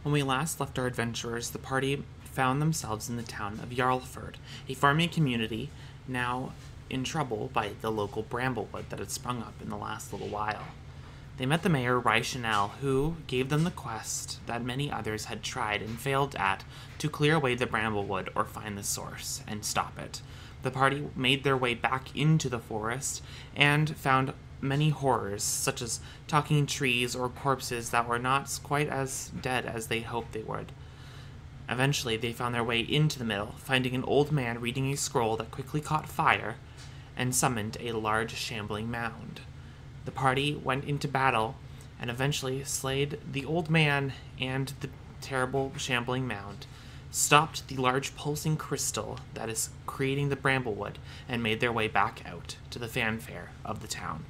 When we last left our adventurers, the party found themselves in the town of Jarlford, a farming community now in trouble by the local bramblewood that had sprung up in the last little while. They met the mayor, Chanel, who gave them the quest that many others had tried and failed at to clear away the bramblewood or find the source and stop it. The party made their way back into the forest and found many horrors, such as talking trees or corpses that were not quite as dead as they hoped they would. Eventually, they found their way into the middle, finding an old man reading a scroll that quickly caught fire and summoned a large shambling mound. The party went into battle and eventually slayed the old man and the terrible shambling mound, stopped the large pulsing crystal that is creating the bramblewood, and made their way back out to the fanfare of the town.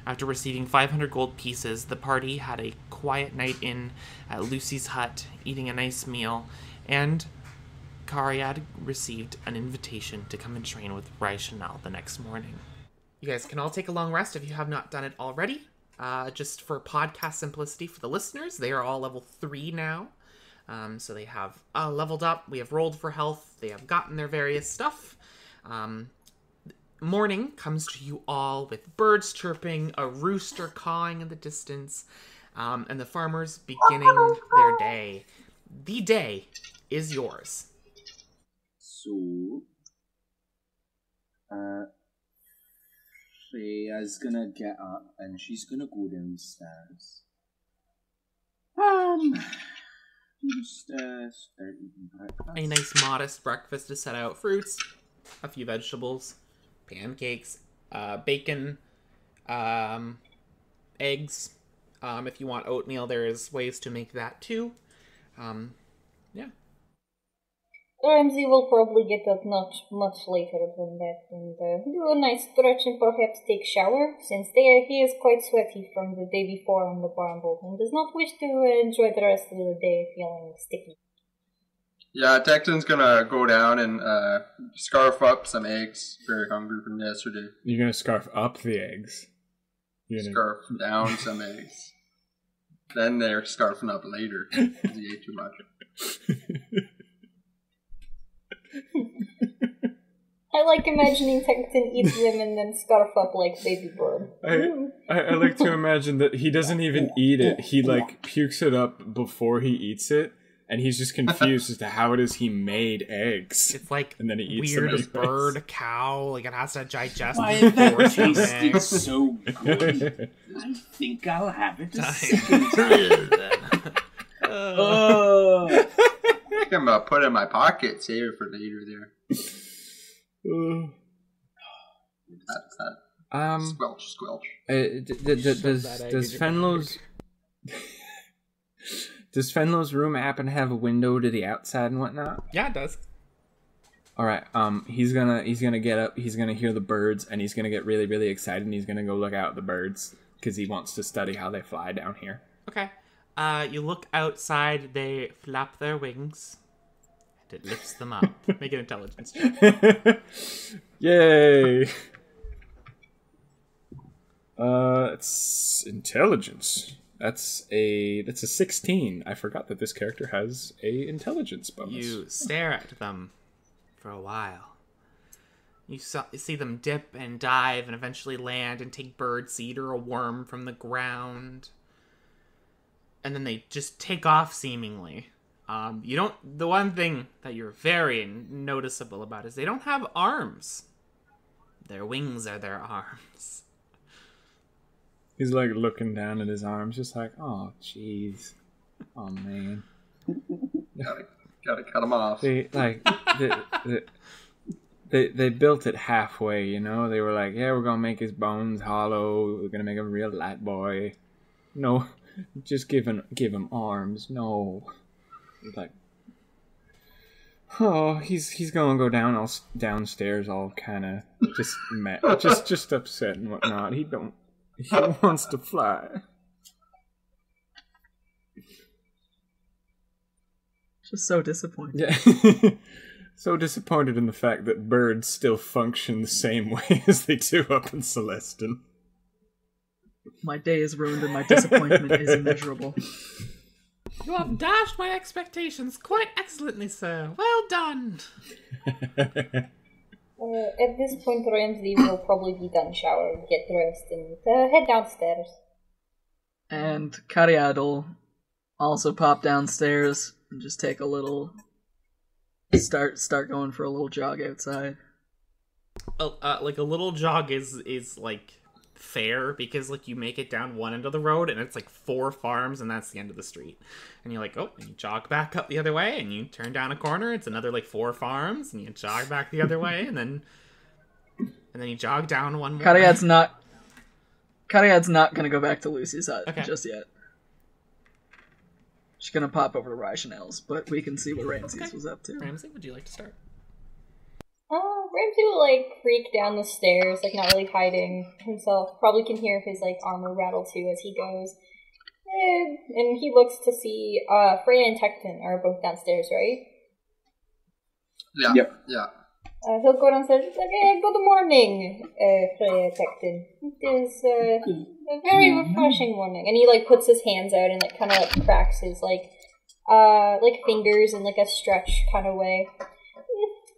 After receiving 500 gold pieces, the party had a quiet night in at Lucy's hut, eating a nice meal, and Cariad received an invitation to come and train with Chanel the next morning. You guys can all take a long rest if you have not done it already. Just for podcast simplicity for the listeners, they are all level 3 now. So they have leveled up. We have rolled for health. They have gotten their various stuff. Morning comes to you all with birds chirping, a rooster cawing in the distance, and the farmers beginning their day. The day is yours. So, Freya's gonna get up and she's gonna go downstairs. Just start eating breakfast. A nice modest breakfast to set out. Fruits, a few vegetables, pancakes, bacon, eggs. If you want oatmeal, there is ways to make that too. Yeah. Ramsey will probably get up not much later than that and do a nice stretch and perhaps take shower, since he is quite sweaty from the day before on the bramble and does not wish to enjoy the rest of the day feeling sticky. Yeah, Declan's gonna go down and scarf up some eggs. Very hungry from yesterday. You're gonna scarf up the eggs. Scarf down some eggs. Then they're scarfing up later because he ate too much. I like imagining Tecton eats them and then scarf up like baby bird. I like to imagine that he doesn't even eat it. He pukes it up before he eats it, and he's just confused as to how it is he made eggs. It's like and then he eats weird them as bird, cow, like it has to digest. Why that tasted so good? I think I'll have it a second time. I think I'm gonna put it in my pocket, save it for later there. That's that. Squelch. Does Fenlo's room happen to have a window to the outside and whatnot? Yeah, it does. All right. He's gonna get up. He's gonna hear the birds, and he's gonna get really, really excited, and he's gonna go look out at the birds because he wants to study how they fly down here. Okay. You look outside. They flap their wings. And it lifts them up. Make an intelligence check. Yay! It's intelligence. That's a 16. I forgot that this character has a intelligence bonus. You stare at them for a while. You see them dip and dive and eventually land and take birdseed or a worm from the ground. And then they just take off seemingly. The one thing that you're very noticeable about is they don't have arms. Their wings are their arms. He's looking down at his arms, just like, oh, jeez. Oh, man. Gotta cut them off. They built it halfway, you know? They were like, yeah, we're gonna make his bones hollow. We're gonna make him a real light boy. No, just give him arms. No. Like, oh, he's gonna go downstairs all kind of just upset and whatnot. He wants to fly. Just so disappointed. Yeah. So disappointed in the fact that birds still function the same way as they do up in You have dashed my expectations quite excellently, sir. Well done. At this point, Ramsey will probably be done showering, get dressed, and head downstairs. And Cariad will also pop downstairs and just take a little... Start going for a little jog outside. Like a little jog is like fair because like you make it down one end of the road and it's like 4 farms and that's the end of the street, and you're like, oh, and you jog back up the other way and you turn down a corner, it's another like 4 farms, and you jog back the other way and then you jog down one more. Cariad's not gonna go back to Lucy's hut just yet. She's gonna pop over to Rationale's, but we can see what Ramses was up to. Ramsey, would you like to start? Ramsey will, like, creak down the stairs, like, not really hiding himself. Probably can hear his, like, armor rattle, too, as he goes. And he looks to see, Freya and Tecton are both downstairs, right? Yeah. Yep. Yeah. He'll go downstairs, like, good morning, Freya, Tecton. It is, a very refreshing morning. And he, like, puts his hands out and, like, kind of, like, cracks his, like, fingers in, like, a stretch kind of way.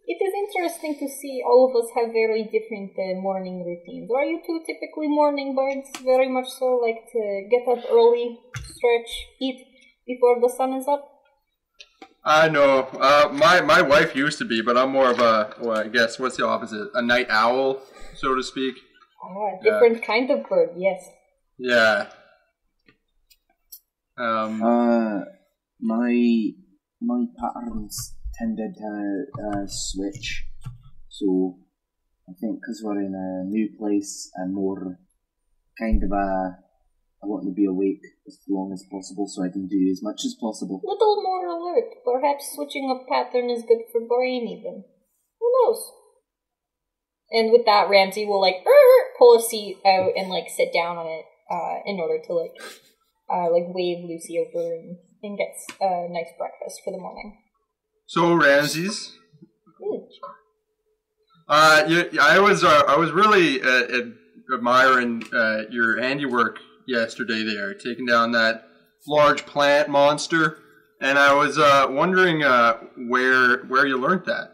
It is interesting to see all of us have very different morning routines. Are you two typically morning birds? Very much so, like to get up early, stretch, eat before the sun is up? I know. My wife used to be, but I'm more of a, well, I guess, what's the opposite? A night owl, so to speak. Different kind of bird, yes. Yeah. My patterns tended to switch, so I think because we're in a new place and more kind of I want to be awake as long as possible so I can do as much as possible. Little more alert. Perhaps switching up pattern is good for brain even. Who knows? And with that, Ramsey will like pull a seat out and like sit down on it in order to like wave Lucy over and get a nice breakfast for the morning. So Ramses, I was really admiring your handiwork yesterday there, taking down that large plant monster, and I was wondering where you learned that.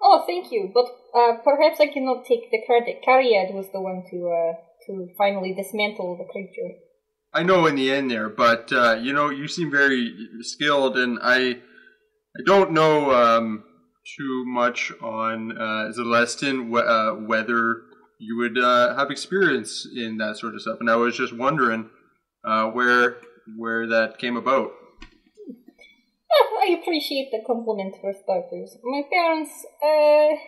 Oh, thank you, but perhaps I cannot take the credit. Cariad was the one to finally dismantle the creature. I know in the end there, but you seem very skilled, and I don't know too much on Celestin, whether you would have experience in that sort of stuff, and I was just wondering where that came about. I appreciate the compliment for starters. My parents, I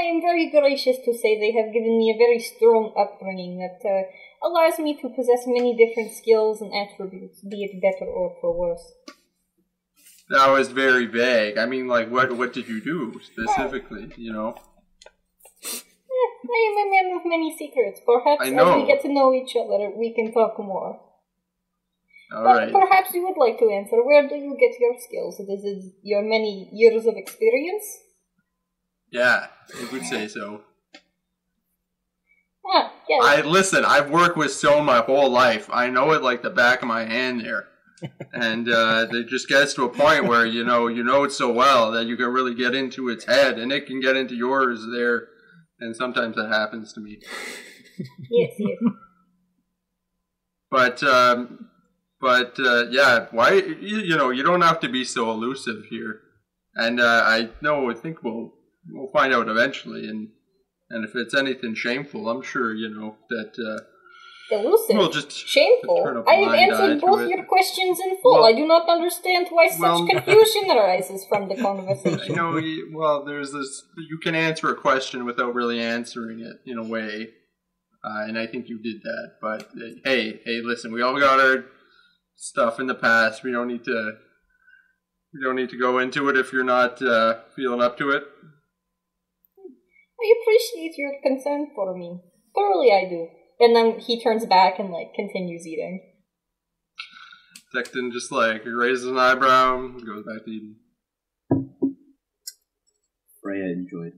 am very gracious to say they have given me a very strong upbringing that allows me to possess many different skills and attributes, be it better or for worse. That was very vague. I mean, like, what did you do specifically, I am a man with many secrets. Perhaps as we get to know each other, we can talk more. All right. Perhaps you would like to answer. Where do you get your skills? Is it your many years of experience? Yeah, I would say so. Yes. Listen, I've worked with stone my whole life. I know it like the back of my hand there. And it just gets to a point where, you know it so well that you can really get into its head, and it can get into yours there. And sometimes that happens to me. Yes. But yeah, why, you don't have to be so elusive here. And I think we'll find out eventually. And if it's anything shameful, I'm sure, that... Elusive? We'll just shameful? I have answered both your questions in full. Well, I do not understand why such confusion arises from the conversation. There's this... You can answer a question without really answering it, in a way. And I think you did that. But, hey, listen, we all got our stuff in the past. We don't need to go into it if you're not feeling up to it. I appreciate your concern for me. Thoroughly I do. And then he turns back and, continues eating. Tecton just, raises an eyebrow and goes back to eating. Freya enjoyed.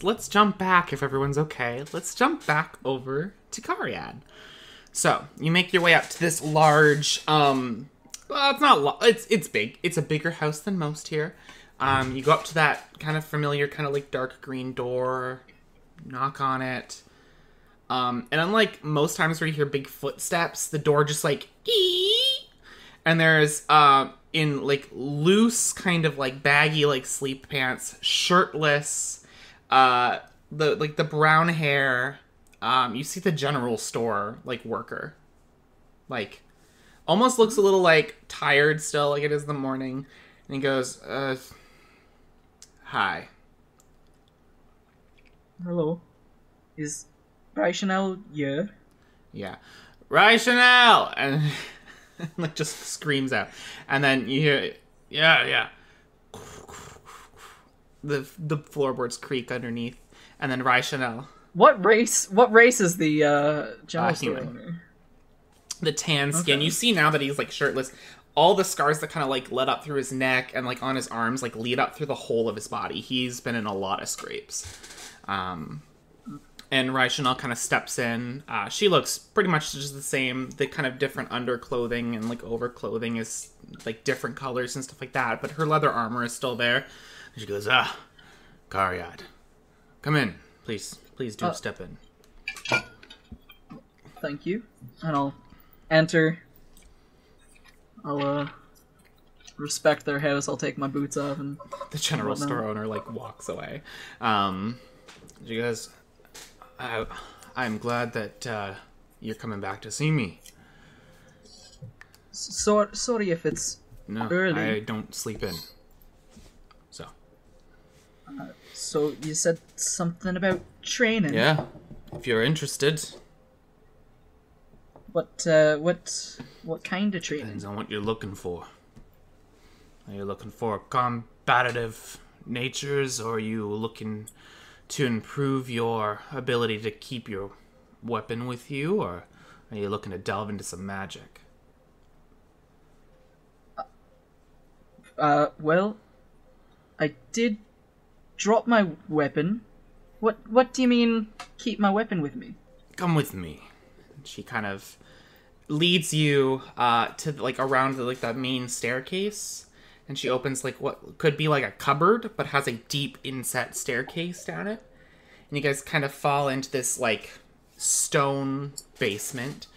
Let's jump back if everyone's okay. Let's jump back over to Cariad. So, you make your way up to this large, well, it's not, it's big. It's a bigger house than most here. You go up to that kind of familiar, kind of like dark green door, knock on it. And unlike most times where you hear big footsteps, the door just like, ee! And there's, in like loose, kind of like baggy, like sleep pants, shirtless, the brown hair, you see the general store, like, worker. Like, almost looks a little, like, tired still, like it is in the morning. And he goes, hi. Hello. Is Rationale here? Yeah. Rationale! And, like, just screams out. And then you hear, yeah. The floorboards creak underneath. And then Rationale. What race is the general store human. owner? The tan skin. Okay. You see now that he's, like, shirtless. All the scars that kind of, like, led up through his neck and, like, on his arms, like, lead up through the whole of his body. He's been in a lot of scrapes. And Rationale kind of steps in. She looks pretty much just the same. The kind of different underclothing and, like, overclothing is, like, different colors and stuff like that. But her leather armor is still there. And she goes, Karyad. Come in. Please do step in. Thank you. And I'll enter. I'll respect their house. I'll take my boots off and The general whatnot. store owner, like, walks away. She goes, I'm glad that you're coming back to see me. Sorry if it's No, early. I don't sleep in. So you said something about training. Yeah, if you're interested. What kind of training? Depends on what you're looking for. Are you looking for combative natures, or are you looking to improve your ability to keep your weapon with you, or are you looking to delve into some magic? Well, I did drop my weapon. What do you mean, keep my weapon with me? Come with me. She kind of leads you to, like, around the, like, that main staircase, and she opens, like, what could be like a cupboard, but has a deep inset staircase down it. And you guys kind of fall into this, like, stone basement.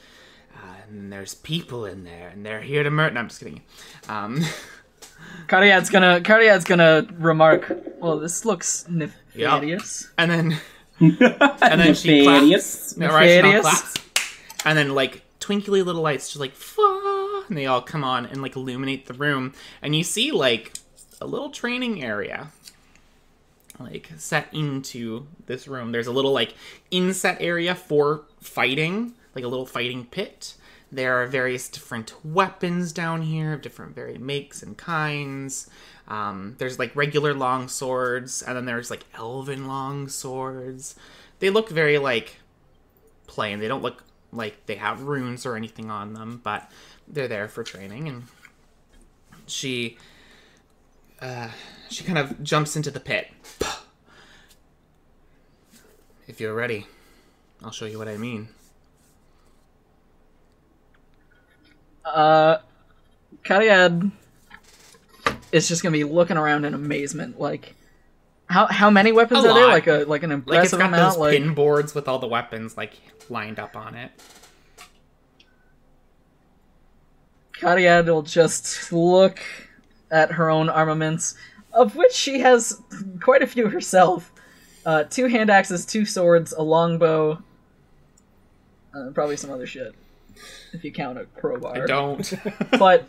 And there's people in there, and they're here to murder. No, I'm just kidding. Karyad's gonna remark, well, this looks nefarious. And then she claps. No, right, she Nefarious. claps. And then, like, twinkly little lights just, like, fa, and they all come on and, like, illuminate the room. And you see, like, a little training area, like, set into this room. There's a little, like, inset area for fighting, like a little fighting pit. There are various different weapons down here of different varied makes and kinds. There's, like, regular long swords, and then there's, like, elven long swords. They look very, like, plain. They don't look like they have runes or anything on them, but they're there for training. And she kind of jumps into the pit. If you're ready, I'll show you what I mean. Karyad is just gonna be looking around in amazement. Like, how many weapons A are there? lot. Like an Like, it's impressive got amount. those Like, pin boards with all the weapons, like, lined up on it. Karyad will just look at her own armaments, of which she has quite a few herself. 2 hand axes, 2 swords, a longbow, probably some other shit, if you count a crowbar. I don't. But,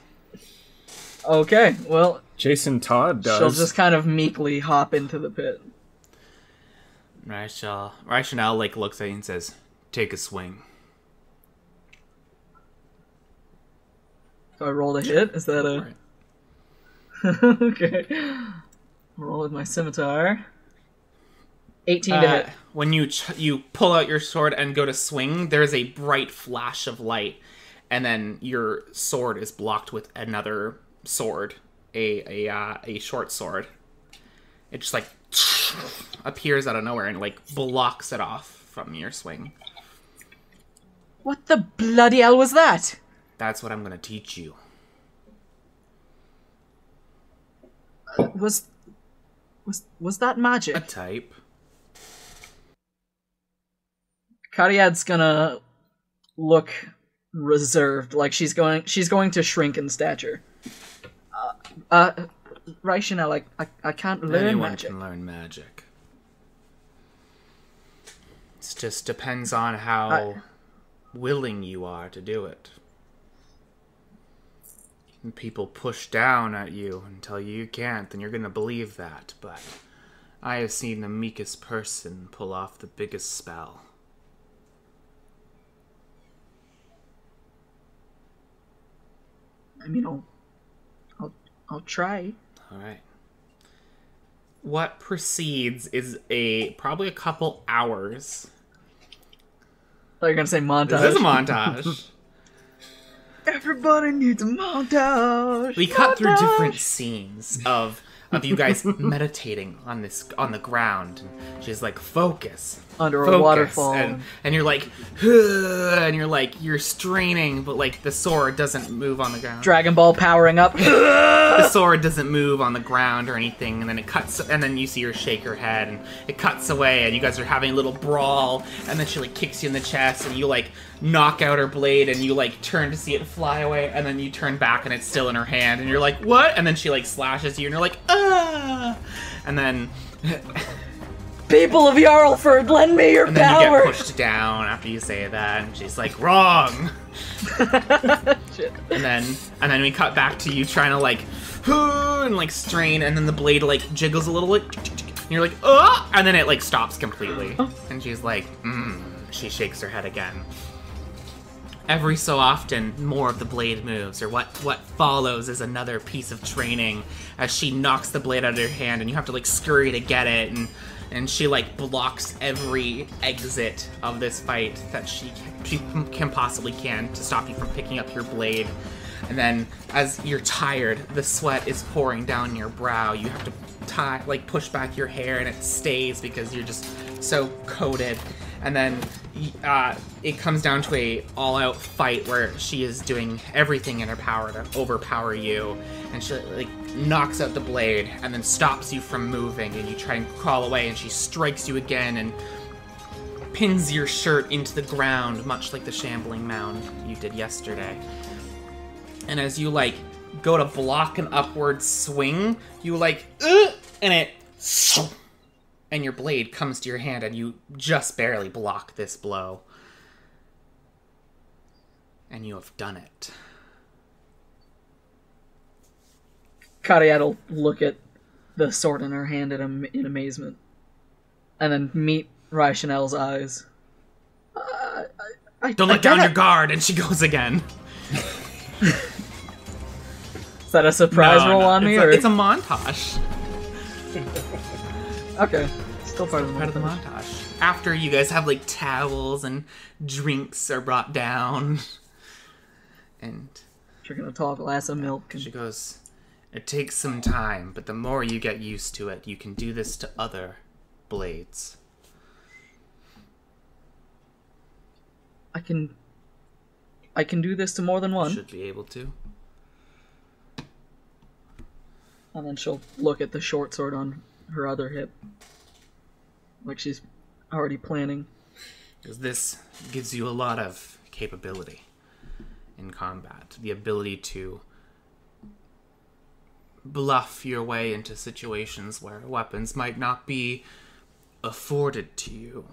okay, well, Jason Todd does. she'll just kind of meekly hop into the pit. Rationale, like, looks at you and says, "Take a swing." So I rolled a hit? Is that a... Right. Okay. Roll with my scimitar. 18 to hit. When you pull out your sword and go to swing, there's a bright flash of light, and then your sword is blocked with another sword, a short sword. It just, like, appears out of nowhere and, like, blocks it off from your swing. What the bloody hell was that? That's what I'm gonna teach you. Was that magic? A type. Cariad's gonna look reserved, like she's going to shrink in stature. Raishinel, I can't learn Anyone magic. can learn magic. It just depends on how willing you are to do it. When people push down at you and tell you can't, then you're gonna believe that, but I have seen the meekest person pull off the biggest spell. I mean, I'll try. All right. What precedes is probably a couple hours. I thought you were gonna say montage. This is a montage. Everybody needs a montage. We cut through different scenes of you guys meditating on the ground, and she's like, focus under a waterfall, and you're like, and you're straining, but like the sword doesn't move on the ground. Dragon Ball powering up. The sword doesn't move on the ground or anything, and then it cuts, and then you see her shake her head, and it cuts away, and you guys are having a little brawl, and then she like kicks you in the chest, and you like knock out her blade, and you like turn to see it fly away, and then you turn back, and it's still in her hand, and you're like, what? And then she like slashes you, and you're like, ah! And then people of Jarlford, lend me your and then power. you get pushed down after you say that, and she's like, wrong. Shit. And then we cut back to you trying to like, and like strain, and then the blade like jiggles a little bit, and you're like, oh, and then it like stops completely, and she's like, she shakes her head again. Every so often, more of the blade moves, or what follows is another piece of training as she knocks the blade out of your hand, and you have to like scurry to get it, and she like blocks every exit of this fight that she can possibly can to stop you from picking up your blade. And then as you're tired, the sweat is pouring down your brow. You have to push back your hair, and it stays because you're just so coated. And then it comes down to a all-out fight where she is doing everything in her power to overpower you, and she like knocks out the blade and then stops you from moving, and you try and crawl away, and she strikes you again and pins your shirt into the ground, much like the shambling mound you did yesterday. And as you like go to block an upward swing, you like and it and your blade comes to your hand, and you just barely block this blow. And you have done it. Cariad will look at the sword in her hand in amazement, and then meet Raishinel's eyes. Don't let down your guard, and she goes again. Is that a surprise roll on me? It's a montage. Okay. Still part of the montage. After you guys have like towels and drinks are brought down. And drinking a tall glass of milk. She goes, it takes some time, but the more you get used to it, you can do this to other blades. I can do this to more than one. You should be able to. And then she'll look at the short sword on her other hip, like she's already planning. Because this gives you a lot of capability in combat. The ability to bluff your way into situations where weapons might not be afforded to you.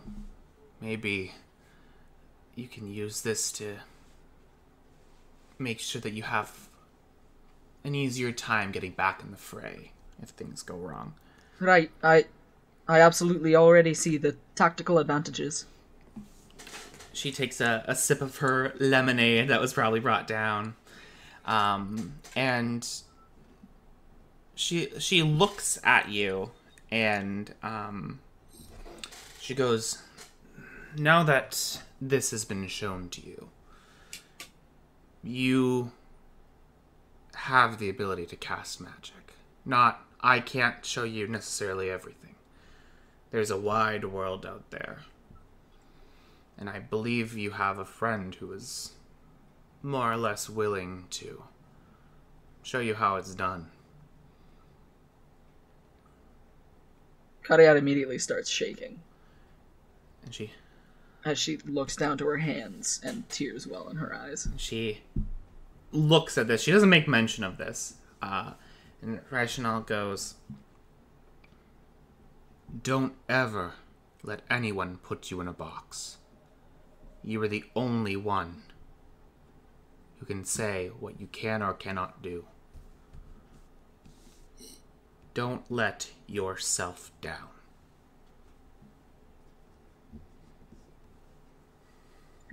Maybe you can use this to make sure that you have an easier time getting back in the fray if things go wrong. Right, I absolutely already see the tactical advantages. She takes a sip of her lemonade that was probably brought down, and she looks at you, and she goes, now that this has been shown to you, you have the ability to cast magic. I can't show you necessarily everything. There's a wide world out there. And I believe you have a friend who is more or less willing to show you how it's done. Kariat immediately starts shaking And as she looks down to her hands and tears well in her eyes. she looks at this. She doesn't make mention of this. And Rational goes, "Don't ever let anyone put you in a box. You are the only one who can say what you can or cannot do. Don't let yourself down."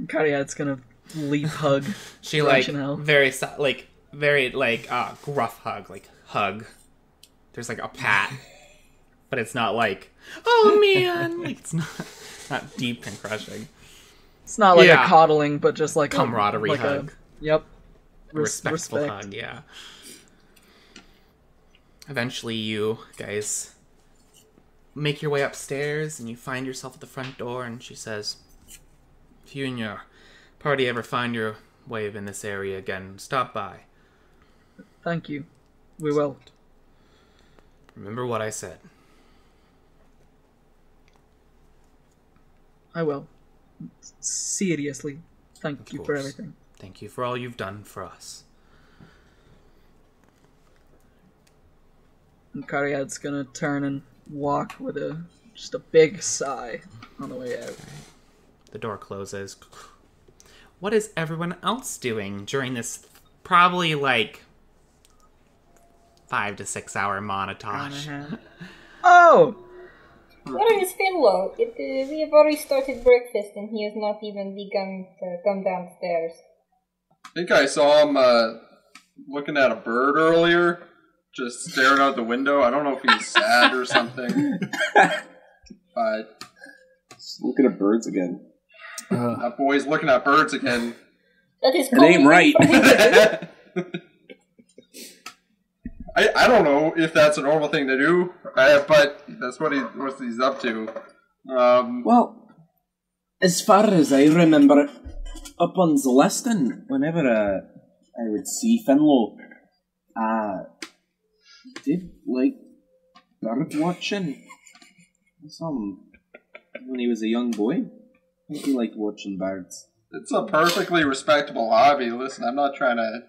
Kariat's gonna leap hug. She Rational. very gruff hug. There's like a pat, but it's not like, oh man, like it's not deep and crushing. It's not like Yeah. a coddling, but just like Camaraderie a hug. Yep. A respectful respect. hug, yeah. Eventually you guys make your way upstairs and you find yourself at the front door, and she says, "If you and your party ever find your way in this area again, stop by. Thank you. We will. Remember what I said." I will. Seriously. Thank Of you for course. everything. Thank you for all you've done for us. And Kariat's gonna turn and walk with just a big sigh on the way out. The door closes. What is everyone else doing during this probably 5 to 6 hour montage? Oh! Where is Finlow? We have already started breakfast and he has not even begun to come downstairs. I think I saw him looking at a bird earlier, just staring out the window. I don't know if he's sad or something. But Just looking at birds again. that boy's looking at birds again. That is It ain't right. I don't know if that's a normal thing to do, but that's what he's up to. Well, as far as I remember it, up on Zelestin, whenever I would see Finlow, he did like bird watching. I saw him when he was a young boy. I think he liked watching birds. It's a perfectly respectable hobby. Listen, I'm not trying to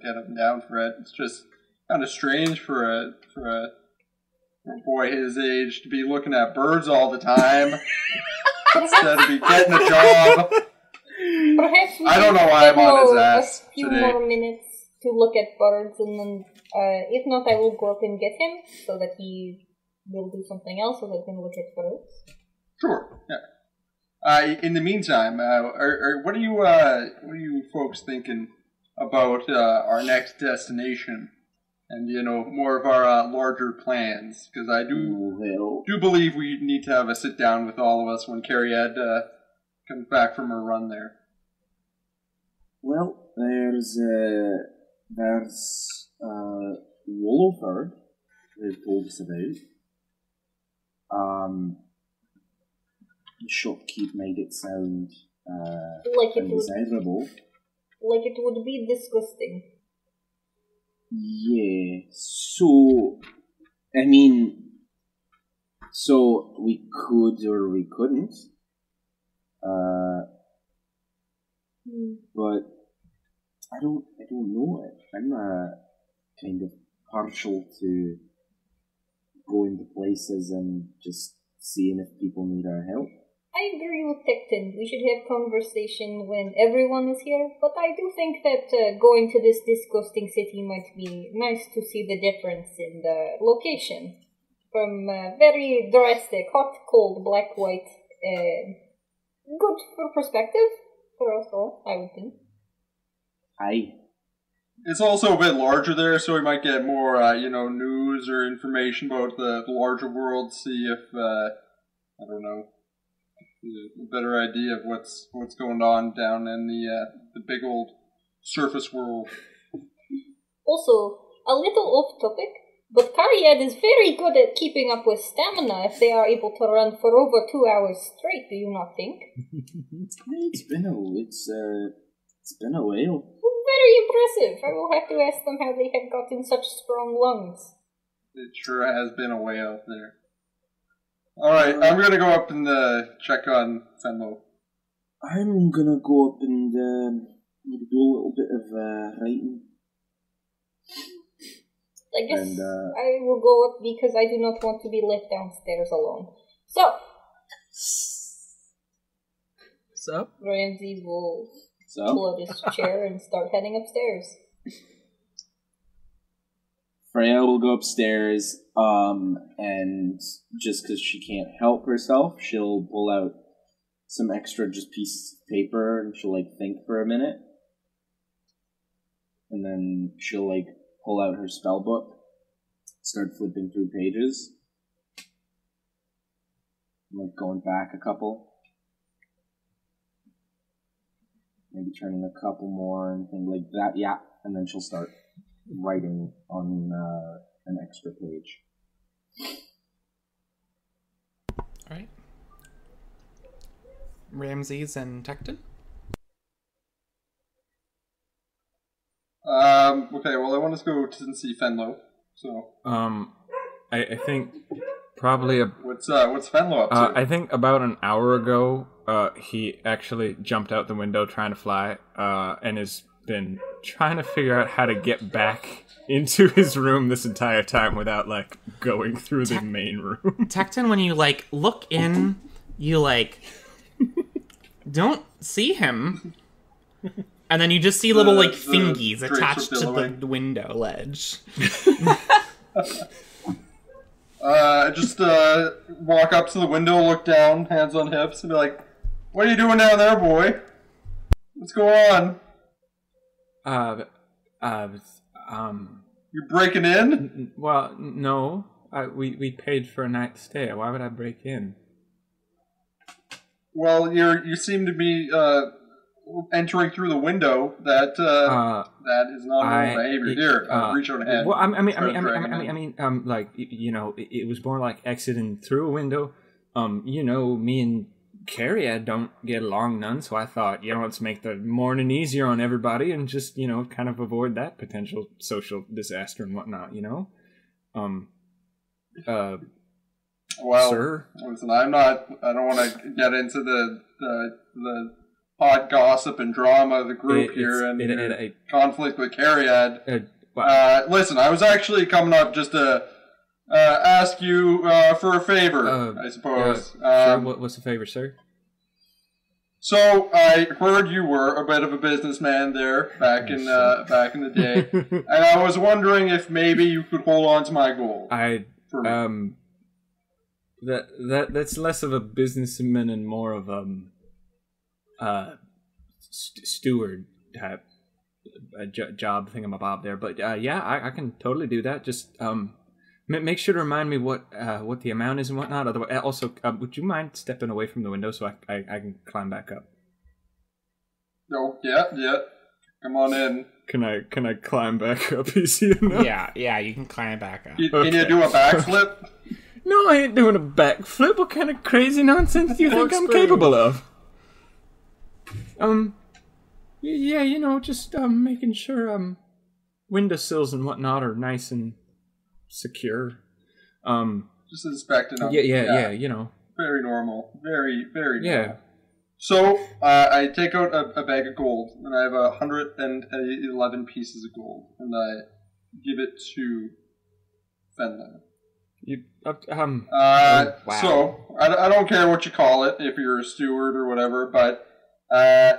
get him down for it. It's just kind of strange for a boy his age to be looking at birds all the time instead of be getting a job. Perhaps we I don't know can why I'm on his Finlow ass a few today. more minutes to look at birds, and then if not, I will go up and get him so that he will do something else so that he can look at birds. Sure. Yeah. In the meantime, what are you folks thinking about our next destination, and more of our larger plans? Because I do believe we need to have a sit down with all of us when Cariad comes back from her run there. Well, there's Wollowford, who told us about. The shopkeep made it sound Like it would, undesirable. like it would be disgusting. Yeah, so, I mean, so we could or we couldn't. But I don't know it. I'm kind of partial to going to places and just seeing if people need our help. I agree with Tecton. We should have conversation when everyone is here, but I do think that going to this disgusting city might be nice to see the difference in the location. From very drastic, hot, cold, black, white, good for perspective for us all, I would think. Aye. It's also a bit larger there, so we might get more, news or information about the larger world. See if I don't know, a better idea of what's going on down in the big old surface world. Also, a little off topic, But Cariad is very good at keeping up with stamina if they are able to run for over 2 hours straight, do you not think? It's been a while. Very impressive. I will have to ask them how they have gotten such strong lungs. It sure has been a while there. Alright, I'm gonna go up and check on Fenlo. I'm gonna go up and maybe do a little bit of writing. I guess I will go up because I do not want to be left downstairs alone. So, Ramsey will pull out his chair and start heading upstairs. Freya will go upstairs, and just because she can't help herself, she'll pull out some extra just pieces of paper, and she'll, think for a minute. And then she'll, pull out her spell book, start flipping through pages. Going back a couple. Maybe turning a couple more and things like that, yeah. And then she'll start writing on an extra page. Alright. Ramses and Tecton? Okay, well, I want to go to see Fenlo, so... I think probably... What's Fenlo up to? I think about an hour ago, he actually jumped out the window trying to fly, and has been trying to figure out how to get back into his room this entire time without, going through the main room. Tecton, when you, look in, you, don't see him. And then you just see little, thingies attached to the window ledge. Just walk up to the window, look down, hands on hips, and be like, "What are you doing down there, boy? What's going on?" You're breaking in? Well, no. We paid for a night's stay. Why would I break in? Well, you seem to be entering through the window. That is not normal behavior. Here, reach out a hand. Well, it was more like exiting through a window. Me and Cariad don't get along none, so I thought, let's make the morning easier on everybody and just, kind of avoid that potential social disaster and whatnot, Well, sir? Listen, I don't want to get into the hot gossip and drama of the group here and conflict with Cariad. Listen, I was actually coming up just to ask you for a favor, I suppose. Sure. What's the favor, sir? So I heard you were a bit of a businessman there back in the day, and I was wondering if maybe you could hold on to my gold. That's less of a businessman and more of steward type job thingamabob there. But I can totally do that. Just make sure to remind me what the amount is and whatnot. Otherwise, also, would you mind stepping away from the window so I can climb back up? Oh, yeah. Come on in. Can I climb back up easy enough? Yeah, you can climb back up. Can you do a backflip? No, I ain't doing a backflip. What kind of crazy nonsense do you think I'm capable of? Just making sure windowsills and whatnot are nice and secure. Just inspecting them. Yeah, Very normal. Very, very normal. Yeah. So, I take out a bag of gold, and I have 111 pieces of gold, and I give it to Fenlo. Wow. So, I don't care what you call it, if you're a steward or whatever, but I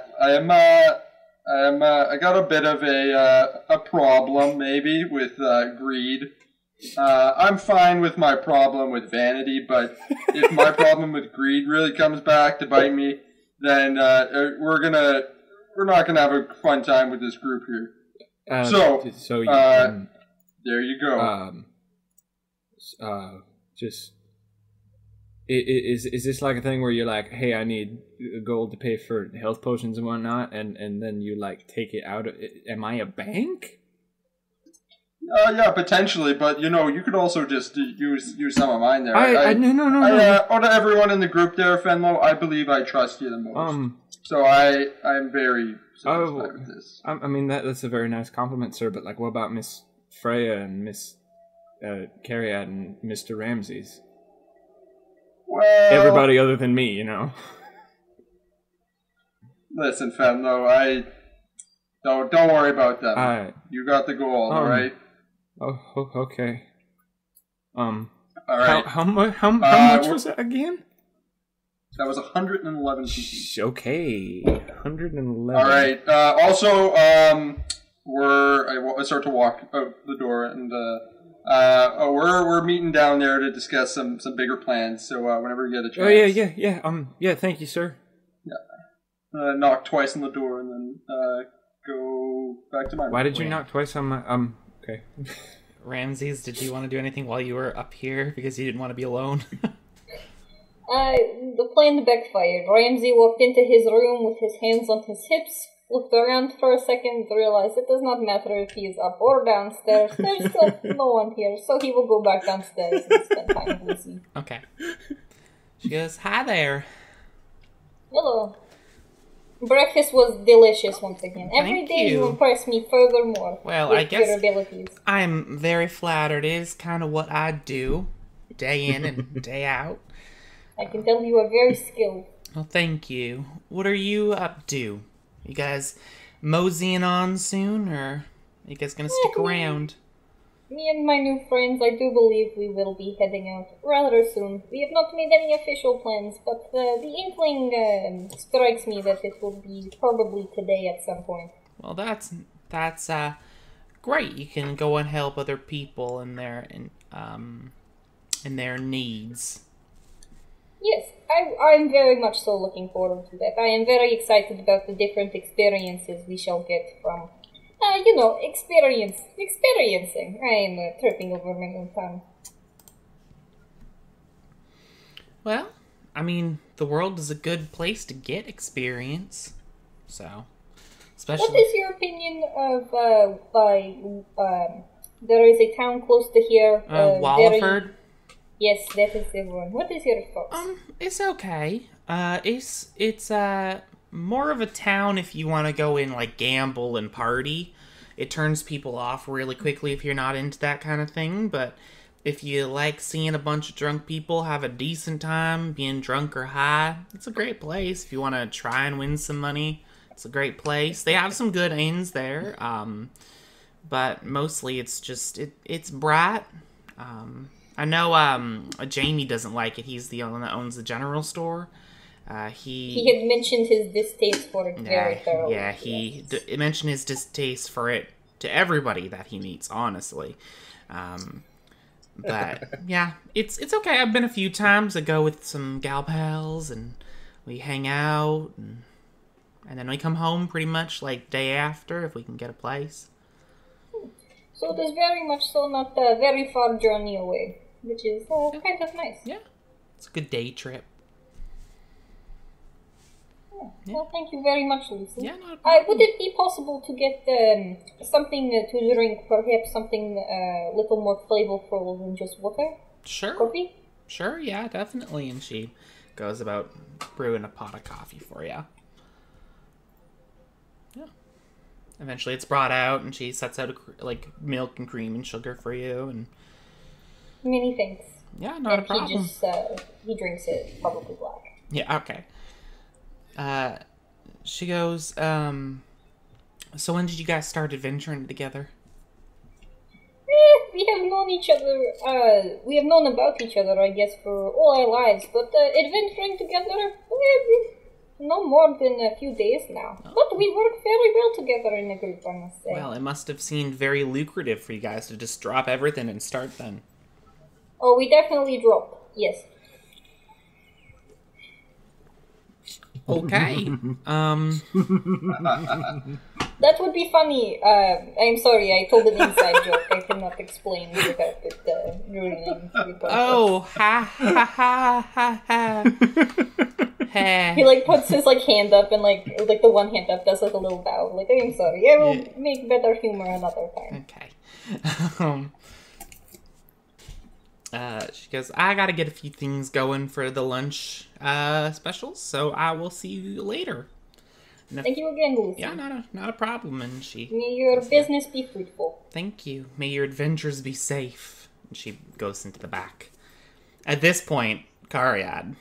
got a bit of a problem, maybe, with greed. I'm fine with my problem with vanity, but if my problem with greed really comes back to bite me, then we're not gonna have a fun time with this group here. There you go. Is this like a thing where you're like, hey, I need gold to pay for health potions and whatnot, and then you take it out? Am I a bank? Yeah, potentially, but you could also just use some of mine there. No. To everyone in the group there, Fenlo, I believe I trust you the most. So I'm very satisfied with this. I mean that's a very nice compliment, sir. But like, what about Miss Freya and Miss Cariad and Mr. Ramses? Well, everybody other than me, Listen, Fenlo, don't worry about them. You got the gold, all right? Oh, okay. All right. How much was that again? That was 111 PP. Okay, 111. All right. Also, I start to walk out the door, and we're meeting down there to discuss some bigger plans. So whenever you get a chance. Oh yeah. Thank you, sir. Yeah. Knock twice on the door, and then go back to my room. Why did you knock twice on my Okay. Ramses, did you want to do anything while you were up here because you didn't want to be alone? The plan backfired. Ramsey walked into his room with his hands on his hips, looked around for a second, realized it does not matter if he is up or downstairs. There's still no one here, so he will go back downstairs and spend time with Lucy. Okay. She goes, "Hi there." Hello. Breakfast was delicious once again. Every Thank day you you. impress me furthermore. Well, with I guess your abilities. I'm very flattered. It is kind of what I do, day in and day out. I can tell you are very skilled. Well, thank you. What are you up to? You guys moseying on soon, or are you guys gonna stick around? Me and my new friends, I do believe we will be heading out rather soon. We have not made any official plans, but the inkling strikes me that it will be probably today at some point. Well, that's great. You can go and help other people in their needs. Yes, I'm very much so looking forward to that. I am very excited about the different experiences we shall get from, experiencing. I am tripping over my own tongue. Well, I mean, the world is a good place to get experience. So, especially. What is your opinion of there is a town close to here. Walliford? Yes, that is the one. What is your thoughts? It's okay. It's more of a town if you want to go in, like, gamble and party. It turns people off really quickly if you're not into that kind of thing, but if you like seeing a bunch of drunk people have a decent time, being drunk or high, it's a great place. If you want to try and win some money, it's a great place. They have some good inns there, but mostly it's just, it's bright. I know Jamie doesn't like it. He's the one that owns the general store. He had mentioned his distaste for it very thoroughly. Yeah, he mentioned his distaste for it to everybody that he meets, honestly. But yeah, it's okay. I've been a few times. I go with some gal pals and we hang out and then we come home pretty much like day after if we can get a place. So it is very much so not a very far journey away, which is kind of nice. Yeah, it's a good day trip. Yeah. Well, thank you very much, Lucy. Yeah, not a problem. Would it be possible to get something to drink, perhaps something a little more flavorful than just water? Sure. Coffee? Sure, yeah, definitely. And she goes about brewing a pot of coffee for you. Yeah. Eventually it's brought out and she sets out milk and cream and sugar for you. And many thanks. Yeah, not a problem. He drinks it probably black. Yeah, okay. She goes, so when did you guys start adventuring together? We have known each other, we have known about each other, I guess, for all our lives, but adventuring together, no more than a few days now. Oh. But we work very well together in a group, I must say. Well, it must have seemed very lucrative for you guys to just drop everything and start then. Oh, we definitely drop, yes. Okay. That would be funny. I'm sorry, I told an inside joke. I cannot explain without it ruining the podcast. Oh, ha ha ha ha ha. He puts his hand up and the one hand up does a little bow. I'm sorry. I will make better humor another time. Okay. She goes, I gotta get a few things going for the lunch specials, so I will see you later. Thank you again, Lucy. Yeah, not a problem. And she... May your business be fruitful. Thank you. May your adventures be safe. And she goes into the back. At this point, Cariad,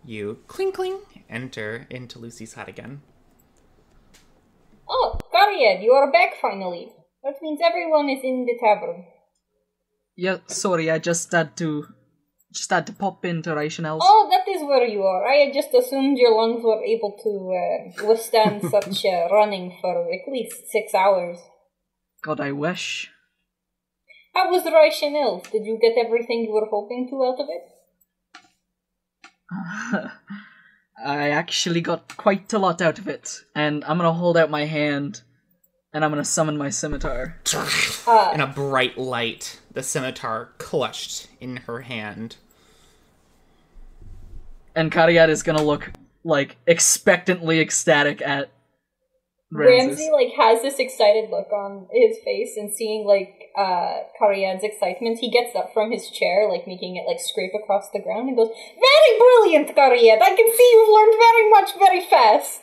you cling cling enter into Lucy's hut again. Oh, Cariad, you are back finally. That means everyone is in the tavern. Yeah, sorry, I just had to pop into Rationals. Oh, that is where you are. I had just assumed your lungs were able to withstand such running for at least 6 hours. God, I wish. How was Rationals? Did you get everything you were hoping to out of it? I actually got quite a lot out of it, and I'm gonna hold out my hand, and I'm gonna summon my scimitar. In a bright light, the scimitar clutched in her hand. And Cariad is gonna look, like, expectantly ecstatic at Ramses. Ramsey, has this excited look on his face, and seeing, Cariad's excitement, he gets up from his chair, making it, scrape across the ground, and goes, Very brilliant, Cariad! I can see you've learned very much very fast!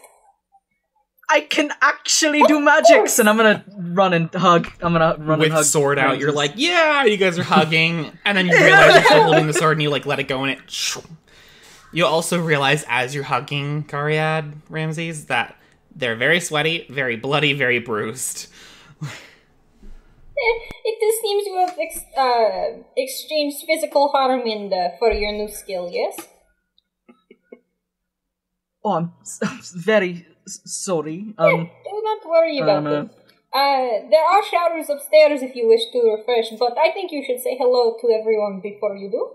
I can actually do magics! And I'm gonna run and hug. With sword out, you're like, yeah! You guys are hugging, and then you realize you're still holding the sword, and you, let it go, and it... You also realize, as you're hugging Cariad, Ramses, that they're very sweaty, very bloody, very bruised. It just seems you have exchanged physical harm for your new skill, yes? Oh, I'm very sorry. Do not worry about it. There are showers upstairs if you wish to refresh, but I think you should say hello to everyone before you do.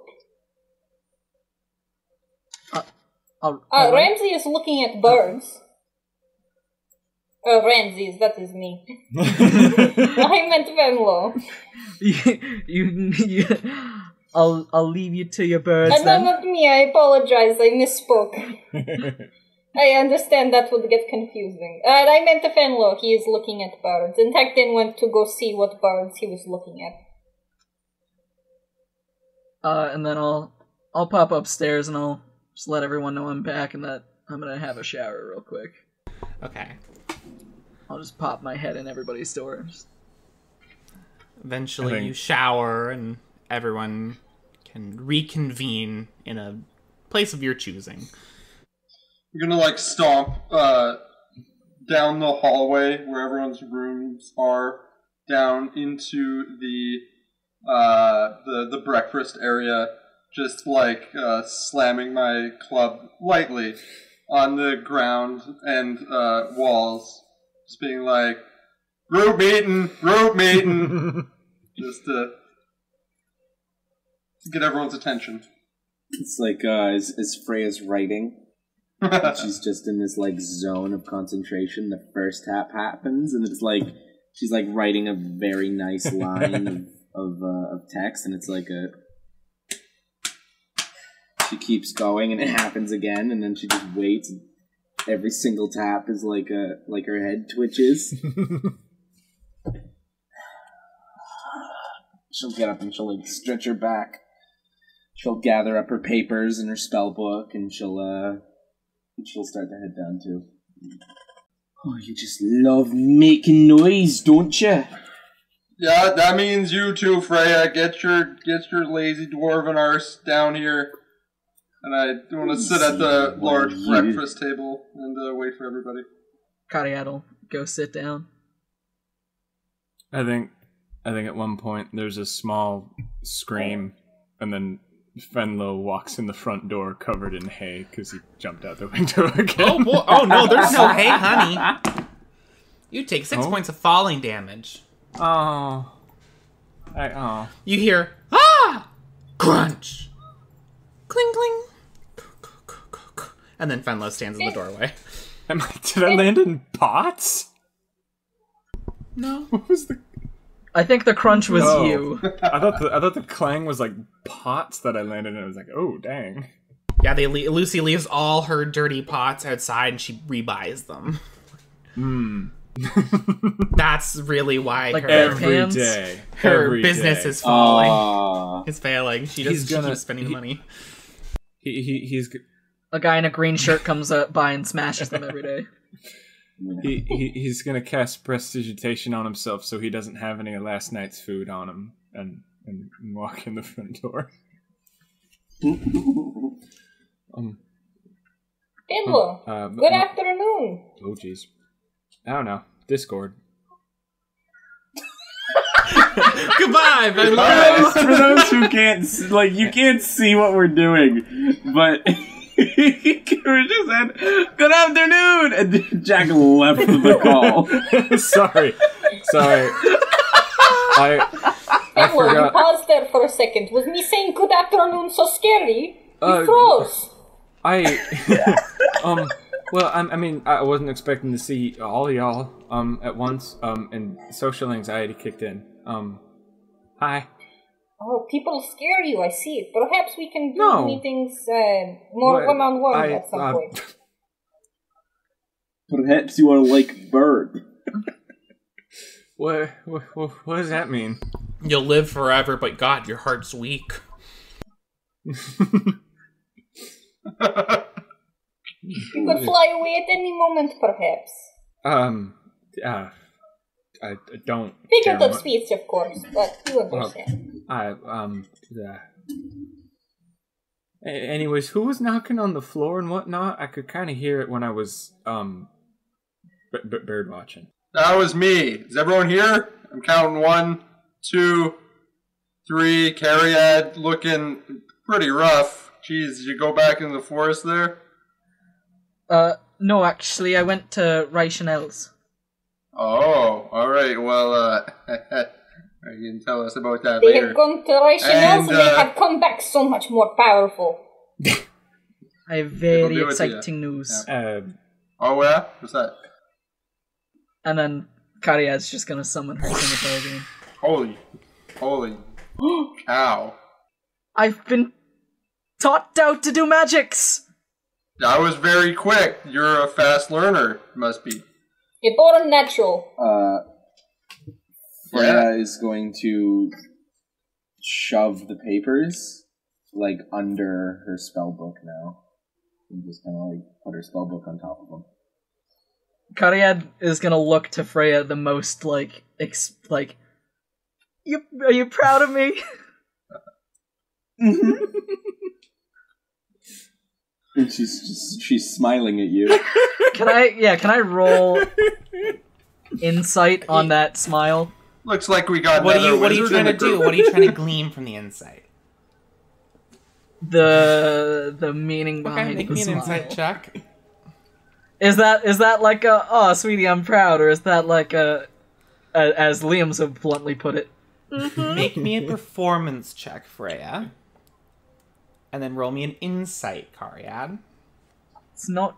Ramsey is looking at birds. Ramses, that is me. I meant Venlo. I'll leave you to your birds No, then. not me, I apologize, I misspoke. I understand that would get confusing. I meant Venlo, he is looking at birds, and Hecton went to go see what birds he was looking at. And then I'll pop upstairs and I'll just let everyone know I'm back and that I'm gonna have a shower real quick. Okay. I'll just pop my head in everybody's doors. Eventually you shower and everyone can reconvene in a place of your choosing. You're gonna stomp down the hallway where everyone's rooms are, down into the breakfast area, just slamming my club lightly on the ground and walls, just being like, group meeting, just to get everyone's attention. It's like as Freya's writing. She's just in this zone of concentration. The first tap happens, and it's she's writing a very nice line of text, and it's she keeps going, and it happens again, and then she just waits. And every single tap is her head twitches. She'll get up and she'll stretch her back. She'll gather up her papers and her spell book, and she'll start to head down too. Oh, you just love making noise, don't you? Yeah, that means you too, Freya. Get your lazy dwarven arse down here. And I want to sit at the large breakfast table and wait for everybody. Cariad'll go sit down. I think at one point there's a small scream, and then Fenlo walks in the front door covered in hay because he jumped out the window again. Oh, boy. Oh no, there's no hay, honey. You take 6 points of falling damage. Oh. You hear, crunch, cling, cling, and then Fenlo stands in the doorway. Did I land in pots? No. What was the... I think the crunch was you. I thought the clang was pots that I landed in. I was like, oh, dang. Yeah, Lucy leaves all her dirty pots outside and she rebuys them. That's really why Like her, Every pants? day. her Every business day. is falling. Ah. It's failing. She keeps spending the money. He's A guy in a green shirt comes up by and smashes them every day. he's gonna cast prestidigitation on himself so he doesn't have any of last night's food on him and walk in the front door. Hello. Good afternoon. Oh jeez. I don't know. Discord. Goodbye, Ben Lewis. For those who can't, you can't see what we're doing, but we're just said, "Good afternoon," and Jack left the call. Sorry. I Hello, you forgot. paused there for a second. Was me saying good afternoon so scary? You Uh, froze. Well, I mean, I wasn't expecting to see all y'all at once. And social anxiety kicked in. Hi. Oh, people scare you, I see. Perhaps we can do No. meetings more one-on-one at some point. Perhaps you are like Bird. What does that mean? You'll live forever, but God, your heart's weak. You could fly away at any moment, perhaps. I don't. Figurative speech, of course, but you understand. Anyways, who was knocking on the floor and whatnot? I could kind of hear it when I was bird watching. That was me. Is everyone here? I'm counting 1, 2, 3. Cariad looking pretty rough. Jeez, did you go back in the forest there? No, actually, I went to Reichenel's. Oh, alright. Well, you can tell us about that They later. have gone to Reichenel's and they have come back so much more powerful. I have It'll very do it to exciting news. Oh, yeah? What's that? And then Kariad's just gonna summon her scimitar again. Holy cow. I've been taught out to do magics! That was very quick. You're a fast learner, must be. You're born natural. Freya is going to shove the papers under her spellbook now, and just kind of put her spellbook on top of them. Kariad is gonna look to Freya the most are you proud of me? And she's smiling at you. Can I roll insight on that smile? Looks like we got What are another you wizard trying to in the do? group. What are you trying to glean from the insight? The meaning Okay, behind make the me an smile. insight check. Is that like a oh sweetie I'm proud, or is that like a as Liam so bluntly put it? Make me a performance check, Freya. And then roll me an insight, Cariad. It's not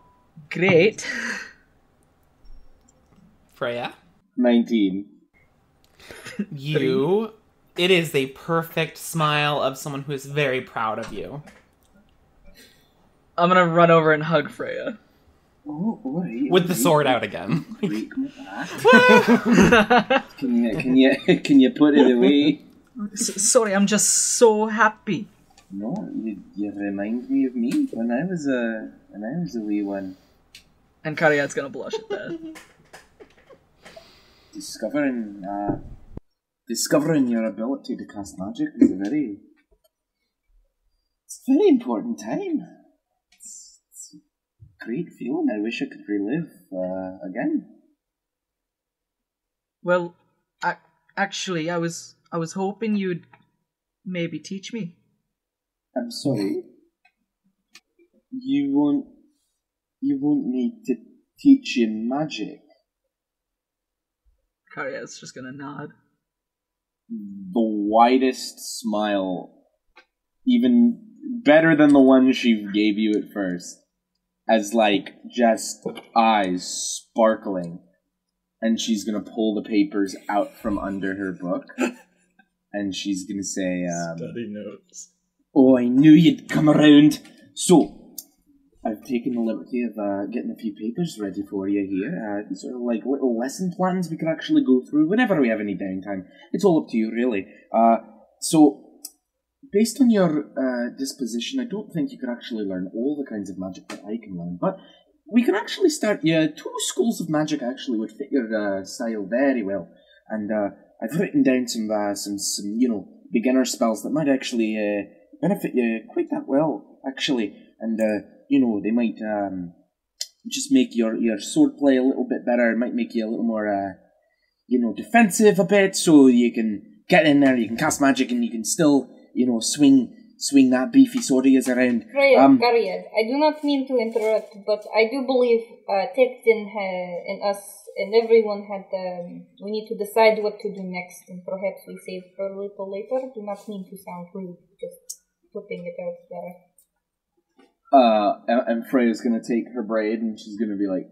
great. Freya? 19. It is a perfect smile of someone who is very proud of you. I'm gonna run over and hug Freya. Oh, alright. With the sword out again. Can you put it away? Sorry, I'm just so happy. No, you remind me of me when I was a wee one. And Kariad's gonna blush at that. Discovering your ability to cast magic is a very important time. It's a great feeling. I wish I could relive again. Well, actually, I was hoping you'd maybe teach me. I'm sorry. You want me to teach you magic? Kariad's just gonna nod. The widest smile, even better than the one she gave you at first, as just eyes sparkling, and she's gonna pull the papers out from under her book, and she's gonna say, Study notes. "Oh, I knew you'd come around. So, I've taken the liberty of getting a few papers ready for you here. These are like little lesson plans we could actually go through whenever we have any downtime. It's all up to you, really. So, based on your disposition, I don't think you could actually learn all the kinds of magic that I can learn, but we can actually start you. 2 schools of magic actually would fit your style very well, and I've written down some beginner spells that might actually benefit you quite that well, actually, and they might just make your sword play a little bit better. It might make you a little more defensive a bit, so you can get in there, you can cast magic, and you can still swing that beefy sword of yours around. Gariad, I do not mean to interrupt, but I do believe Tektin and us and everyone had we need to decide what to do next, and perhaps we save for a little later. Do not mean to sound rude, just putting it out there. And Freya's gonna take her braid and she's gonna be like,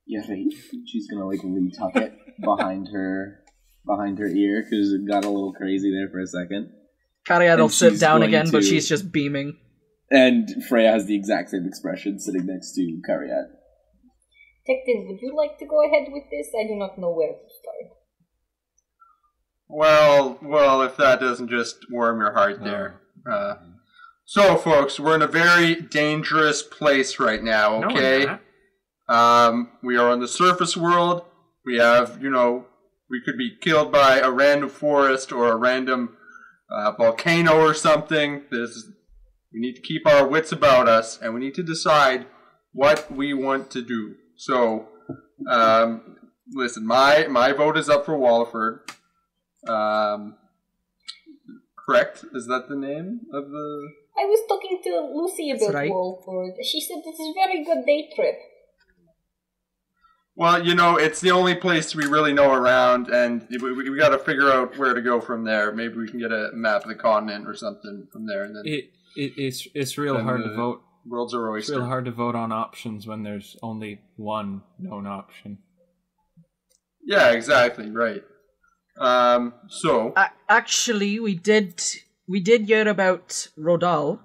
yeah, right. She's gonna like retuck it behind her ear because it got a little crazy there for a second. Cariad will sit down again, but she's just beaming. And Freya has the exact same expression sitting next to Cariad. Tektin, would you like to go ahead with this? I do not know where to start. Well, if that doesn't just warm your heart there. So, folks, we're in a very dangerous place right now, okay? We are on the surface world. We have, we could be killed by a random forest or a random volcano or something. We need to keep our wits about us, and we need to decide what we want to do. So, listen, my vote is up for Walliford. Correct? Is that the name of the... I was talking to Lucy about Walliford. She said this is a very good day trip. Well, it's the only place we really know around, and we got to figure out where to go from there. Maybe we can get a map of the continent or something from there, and then it's real hard to vote. World's our oyster. It's real hard to vote on options when there's only one known option. Yeah, exactly right. So actually, we did hear about Rodal.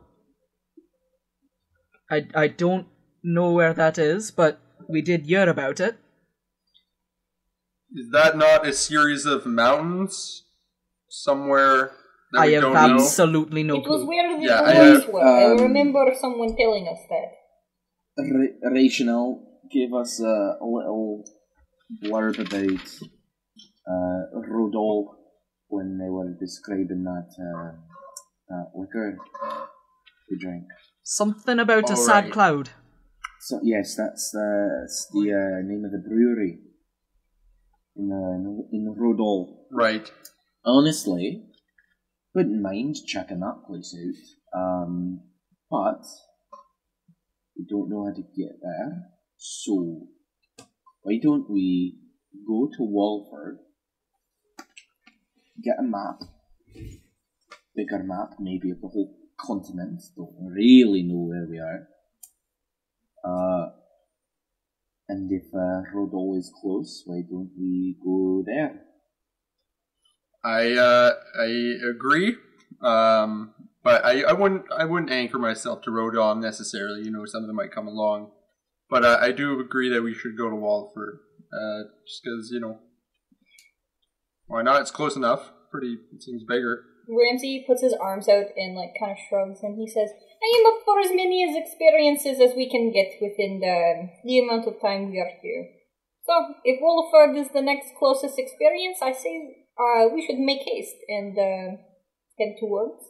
I don't know where that is, but we did hear about it. Is that not a series of mountains somewhere that I we have don't absolutely no clue. It was where the Yeah, were. I remember someone telling us that. Rational gave us a little blurb about Rodol when they were describing that liquor we drank. Something about a sad cloud. So yes, that's the name of the brewery in Rodol. Right. Honestly, wouldn't mind checking that place out. But we don't know how to get there. So why don't we go to Walford, get a map, bigger map maybe of the whole continent. Don't really know where we are. And if Rodol is close, why don't we go there? I agree. But I wouldn't anchor myself to Rodol necessarily. Something might come along. But I do agree that we should go to Walford. Just because, why not? It's close enough. It seems bigger. Ramsey puts his arms out and kind of shrugs, and he says, I am up for as many experiences as we can get within the amount of time we are here. So, if Wolford is the next closest experience, I say we should make haste and head towards.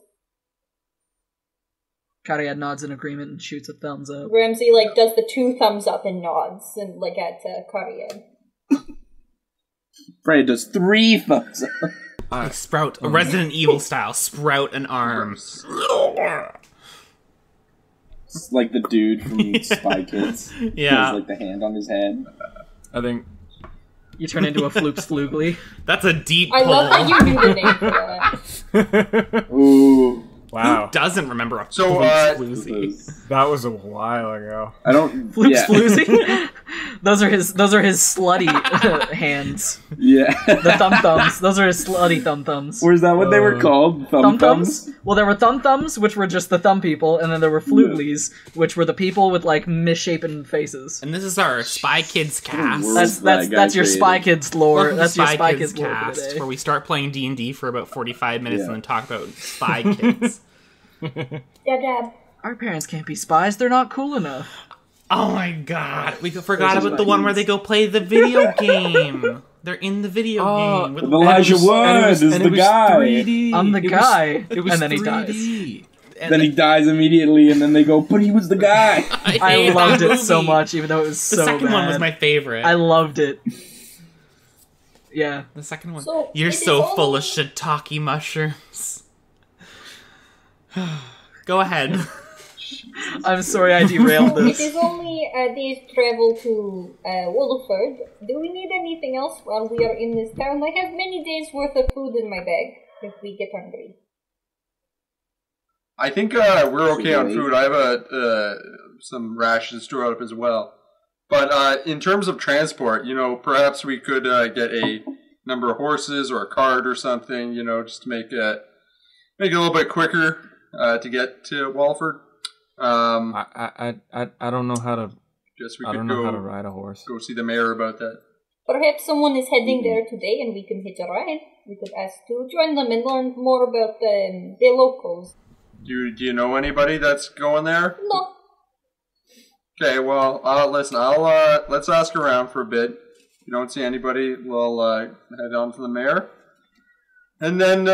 Cariad nods in agreement and shoots a thumbs up. Ramsey does the 2 thumbs up and nods and at Cariad. Fred does 3 thumbs up. Sprout, a Resident Evil style, sprout an arm. It's like the dude from Spy Kids. Yeah. He has the hand on his head. I think you turn into a Floops Flugly. That's a deep pull. I love how you knew the name for that. Ooh. Wow. Who doesn't remember a Floops Floozy? That was a while ago. I don't... Floops Floozy? Those are his slutty hands. Yeah. The thumb-thumbs. Those are his slutty thumb-thumbs. Or is that what they were called? Thumb-thumbs? Well, there were thumb-thumbs, which were just the thumb people, and then there were flutelies, which were the people with, like, misshapen faces. And this is our Spy Kids cast. That's your Spy Kids lore. Welcome That's to your Spy Spy Kids Kids lore for cast, today. where we start playing D&D for about 45 minutes and then talk about Spy Kids. Dab. Our parents can't be spies. They're not cool enough. Oh my god, we forgot about the one where they go play the video game. They're in the video game. With Elijah Wood is the guy. 3D. I'm the guy. It was and then he 3D. dies. Then he dies immediately, and then they go, but he was the guy. I loved it so much, even though it was so The second one was bad. my favorite. I loved it. Yeah. The second one. So, You're it is so only- full of shiitake mushrooms. Go ahead. I'm sorry I derailed It this. is only a day's travel to Wolford. Do we need anything else while we are in this town? I have many days' worth of food in my bag if we get hungry. I think we're okay on food. I have some rations stored up as well. But in terms of transport, perhaps we could get a number of horses or a cart or something, just to make it a little bit quicker to get to Walford. I don't know how to. Guess we I could don't know how to ride a horse. go see the mayor about that. Perhaps someone is heading there today and we can hitch a ride. We could ask to join them and learn more about the locals. Do you know anybody that's going there? No. Okay, well, listen, let's ask around for a bit. If you don't see anybody, we'll head on to the mayor. And then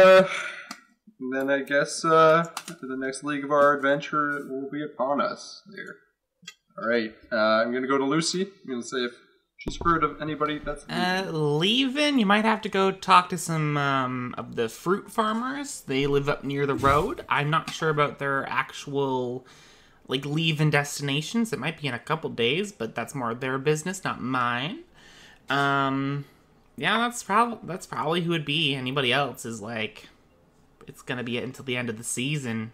I guess the next league of our adventure will be upon us there. Alright, I'm going to go to Lucy. I'm going to say if she's heard of anybody that's Leaving, you might have to go talk to some of the fruit farmers. They live up near the road. I'm not sure about their actual leave-in destinations. It might be in a couple days, but that's more their business, not mine. Yeah, that's probably who it'd be. Anybody else is it's gonna be until the end of the season.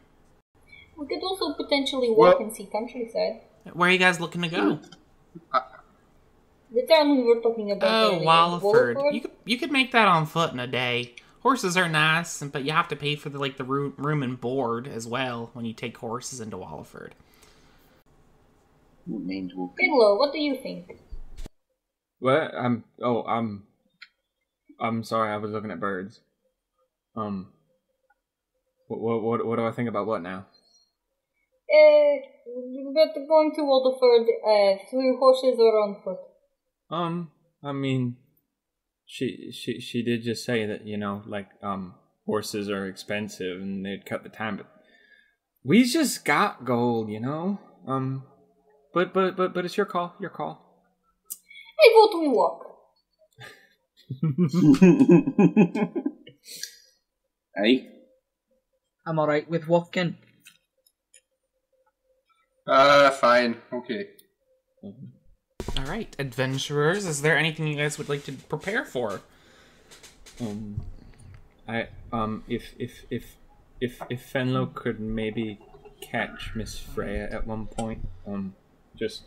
We could also potentially walk and see countryside. Where are you guys looking to go? The town we were talking about Oh, earlier, Walliford. Wolford. You could make that on foot in a day. Horses are nice, but you have to pay for the room and board as well when you take horses into Walliford. Fiddler, what do you think? What? I'm sorry. I was looking at birds. What do I think about what now? But going to Wolford through horses or on foot? I mean, she did just say that, horses are expensive and they'd cut the time, but we just got gold, But it's your call. Your call. I vote we walk. Hey? I'm alright with walking. fine. Okay. All right, adventurers. Is there anything you guys would like to prepare for? If Fenlo could maybe catch Miss Freya at one point, just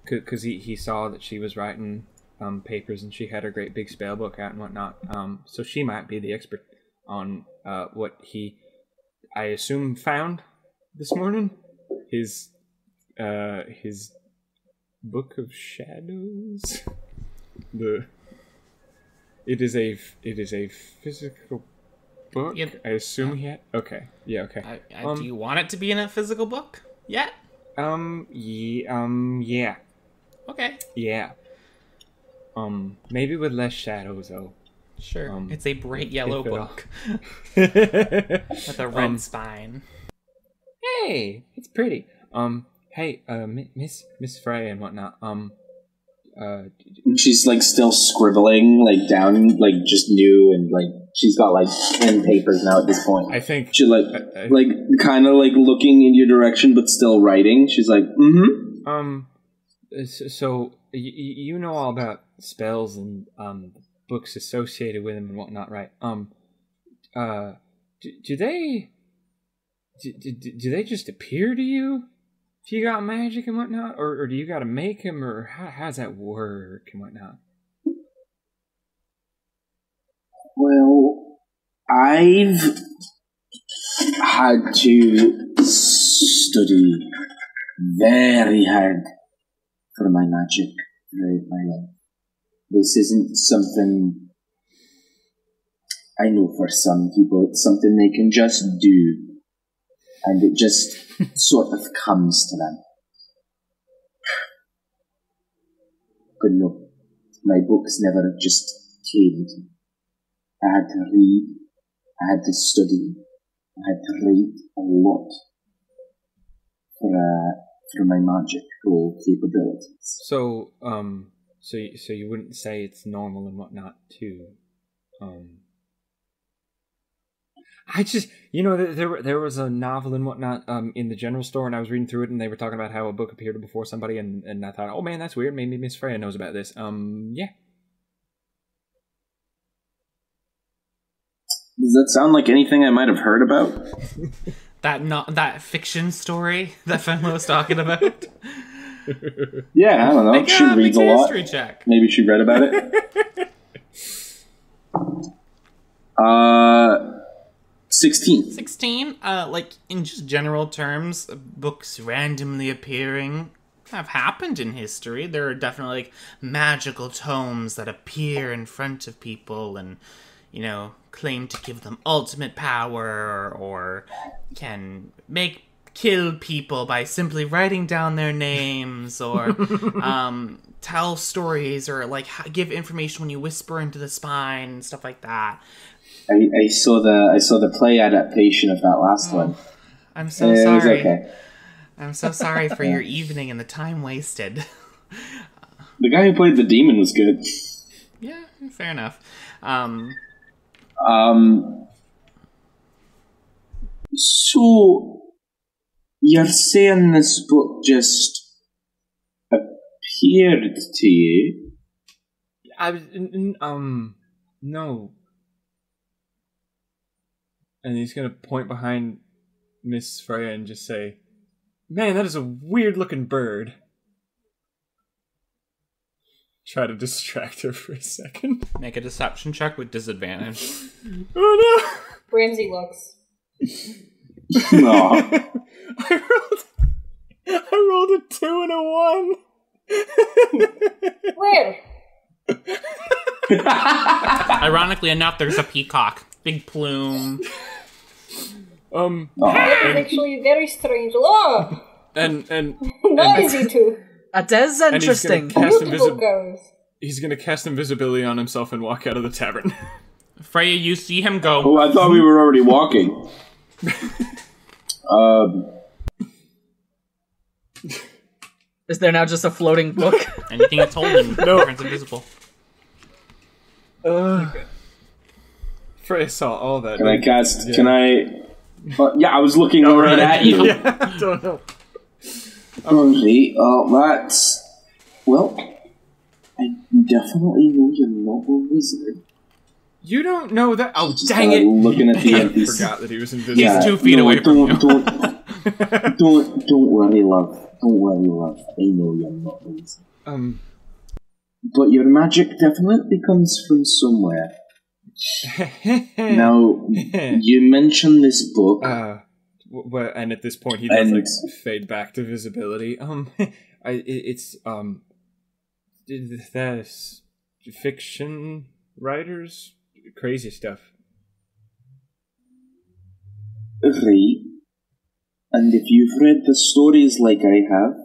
because he saw that she was writing papers and she had her great big spell book out and whatnot. So she might be the expert on what he, I assume, found this morning. His Book of Shadows. It is a physical book. Yep. I assume he had. Okay. Yeah. Okay. Do you want it to be in a physical book yet? Yeah. Okay. Yeah. Maybe with less shadows though. Sure. It's a bright yellow if at all. book with a red spine. Hey, it's pretty. Hey, Miss Freya and whatnot. She's still scribbling down just new, and she's got pen papers now at this point. I think she kind of looking in your direction but still writing. She's like, So you know all about spells and books associated with them and whatnot, right? Do they just appear to you you got magic and whatnot, or do you got to make him, or how's that work and whatnot? Well, I've had to study very hard for my magic throughout my life. This isn't something I know for some people. It's something they can just do, and it just sort of comes to them. But no, my books never just came to me. I had to read, I had to study, I had to write a lot for my magical capabilities. So you wouldn't say it's normal and whatnot to, I just, there was a novel and whatnot in the general store, and I was reading through it, and they were talking about how a book appeared before somebody, and I thought, oh man, that's weird. Maybe Miss Freya knows about this. Yeah. Does that sound like anything I might have heard about? That fiction story that Fenlo was talking about. Yeah, I don't know. She reads a lot. Check. Maybe she read about it. 16. 16. Like in just general terms, books randomly appearing have happened in history. There are definitely like magical tomes that appear in front of people and, claim to give them ultimate power, or can kill people by simply writing down their names, or tell stories, or like give information when you whisper into the spine and stuff like that. I saw the play adaptation of that last one. I'm so sorry. It was okay. I'm so sorry for your evening and the time wasted. The guy who played the demon was good. Yeah, fair enough. So you're saying this book just appeared to you? No. And he's gonna point behind Miss Freya and just say, "Man, that is a weird-looking bird." Try to distract her for a second. Make a deception check with disadvantage. Oh no! Ramsey looks. No. I rolled a 2 and a 1. Where? Ironically enough, there's a peacock. Big plume. That is actually very strange. Oh! And Noisy too. That is interesting. He's gonna cast invisibility on himself and walk out of the tavern. Freya, you see him go. Oh, I thought we were already walking. Is there now just a floating book? Anything that's holding turns invisible. Freya saw all that. Can I cast? Yeah. Can I? Yeah, I was looking right at you. Yeah, I don't know. Alright, that's... Well, I definitely know you're not a wizard. You don't know that? Oh, dang it! Looking at the NPC. I forgot that he was invisible. He's 2 feet away from you. Don't worry, love. Don't worry, love. I know you're not a wizard. But your magic definitely comes from somewhere. Now, you mentioned this book. Well, and at this point, he does like fade back to visibility. It's that's fiction writers, crazy stuff. Right. And if you've read the stories like I have,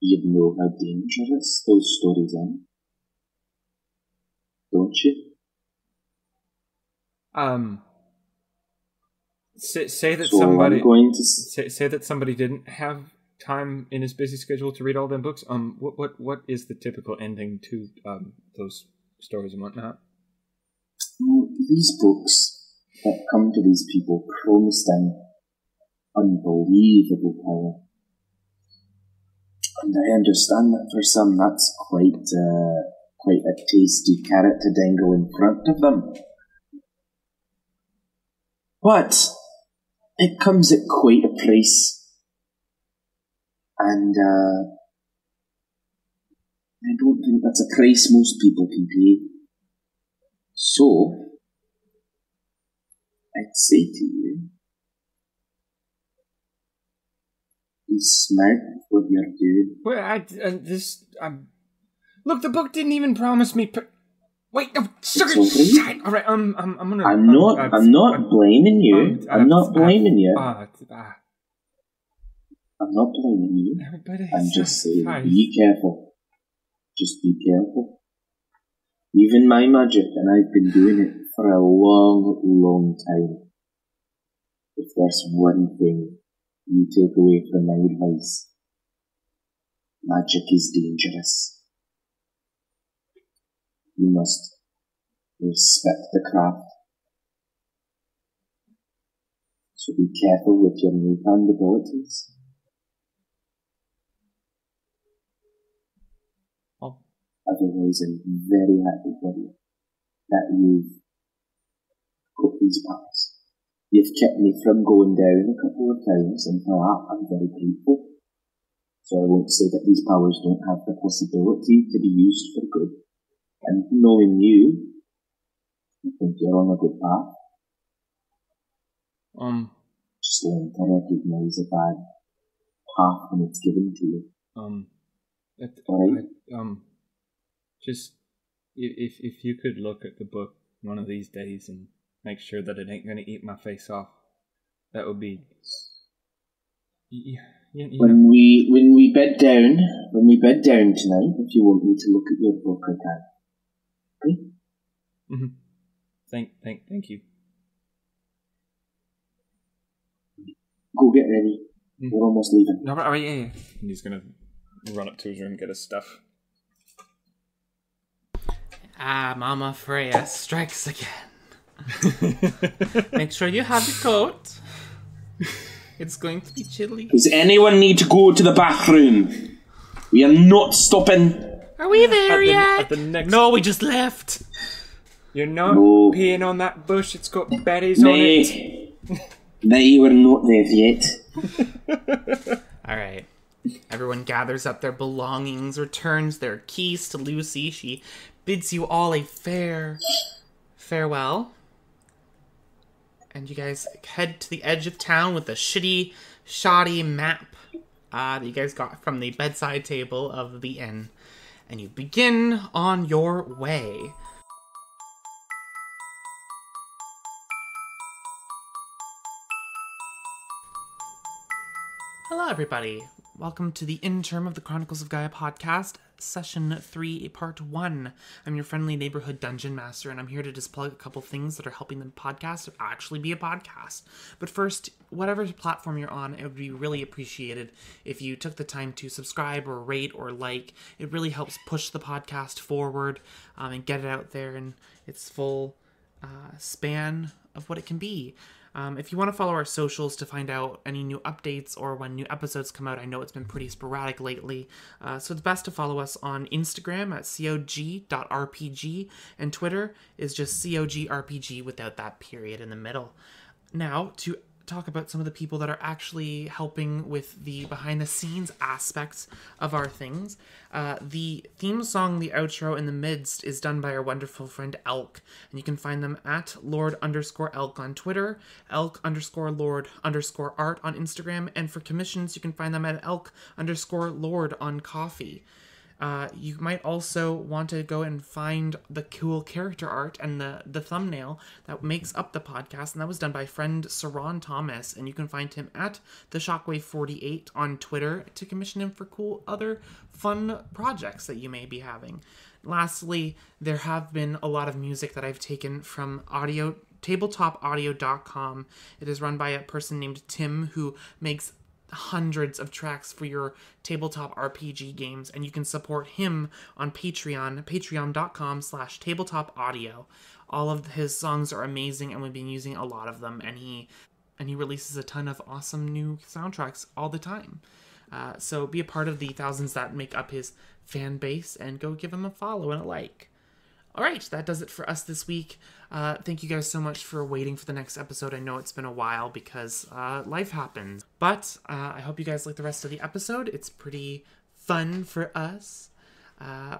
you'd know how dangerous those stories are. Don't you? Say that so somebody say that somebody didn't have time in his busy schedule to read all them books. What is the typical ending to those stories and whatnot? Well, these books that come to these people promise them unbelievable power, and I understand that for some that's quite a tasty carrot to dangle in front of them. But it comes at quite a price. And I don't think that's a price most people can pay. So, I'd say to you, be smart with what you're doing. Well, look, the book didn't even promise me. Wait, no, sugar. Okay. All right, I'm gonna. I'm not blaming you. I'm not blaming you. I'm not blaming you. I'm just saying, be careful. Just be careful. Even my magic, and I've been doing it for a long, long time. If there's one thing you take away from my advice, magic is dangerous. You must respect the craft. So be careful with your newfound abilities. Otherwise, I'm very happy for you that you've got these powers. You've kept me from going down a couple of times, and for that, I'm very grateful. So I won't say that these powers don't have the possibility to be used for good. And knowing you, I think you're on a good path. Just learn to recognize a bad path when it's given to you. Alright? Just if you could look at the book one of these days and make sure that it ain't gonna eat my face off, that would be. When we bed down tonight, if you want me to look at your book, I can. Okay? Mm-hmm. Thank you. Go get ready. Mm-hmm. We're almost leaving. No, but yeah. And he's gonna run up to his room and get his stuff. Mama Freya strikes again. Make sure you have your coat. It's going to be chilly. Does anyone need to go to the bathroom? We are not stopping. Are we there yet? No, we just left. You're not peeing on that bush. It's got berries on it. Nay, we're not there yet. Alright. Everyone gathers up their belongings, returns their keys to Lucy. She bids you all a farewell. And you guys head to the edge of town with a shoddy map that you guys got from the bedside table of the inn. And you begin on your way. Hello, everybody. Welcome to the interim of the Chronicles of Gaia podcast, Session 3, Part 1. I'm your friendly neighborhood dungeon master, and I'm here to just plug a couple things that are helping the podcast to actually be a podcast. But first, whatever platform you're on, it would be really appreciated if you took the time to subscribe or rate or like. It really helps push the podcast forward and get it out there in its full span of what it can be. If you want to follow our socials to find out any new updates or when new episodes come out, I know it's been pretty sporadic lately, so it's best to follow us on Instagram at cog.rpg, and Twitter is just cogrpg without that period in the middle. Now, to talk about some of the people that are actually helping with the behind-the-scenes aspects of our things. The theme song, the outro, and the midst is done by our wonderful friend Elk, and you can find them at Lord_Elk on Twitter, Elk_Lord_Art on Instagram, and for commissions, you can find them at Elk_Lord on Kofi. You might also want to go and find the cool character art and the thumbnail that makes up the podcast, and that was done by friend Sieron Thomas, and you can find him at the Shockwave48 on Twitter to commission him for cool other fun projects that you may be having. Lastly, there have been a lot of music that I've taken from tabletopaudio.com. It is run by a person named Tim who makes hundreds of tracks for your tabletop RPG games, and you can support him on patreon.com/tabletopaudio. All of his songs are amazing, and we've been using a lot of them, and he releases a ton of awesome new soundtracks all the time. So be a part of the thousands that make up his fan base, and go give him a follow and a like. All right, that does it for us this week. Thank you guys so much for waiting for the next episode. I know it's been a while because life happens. But I hope you guys like the rest of the episode. It's pretty fun for us.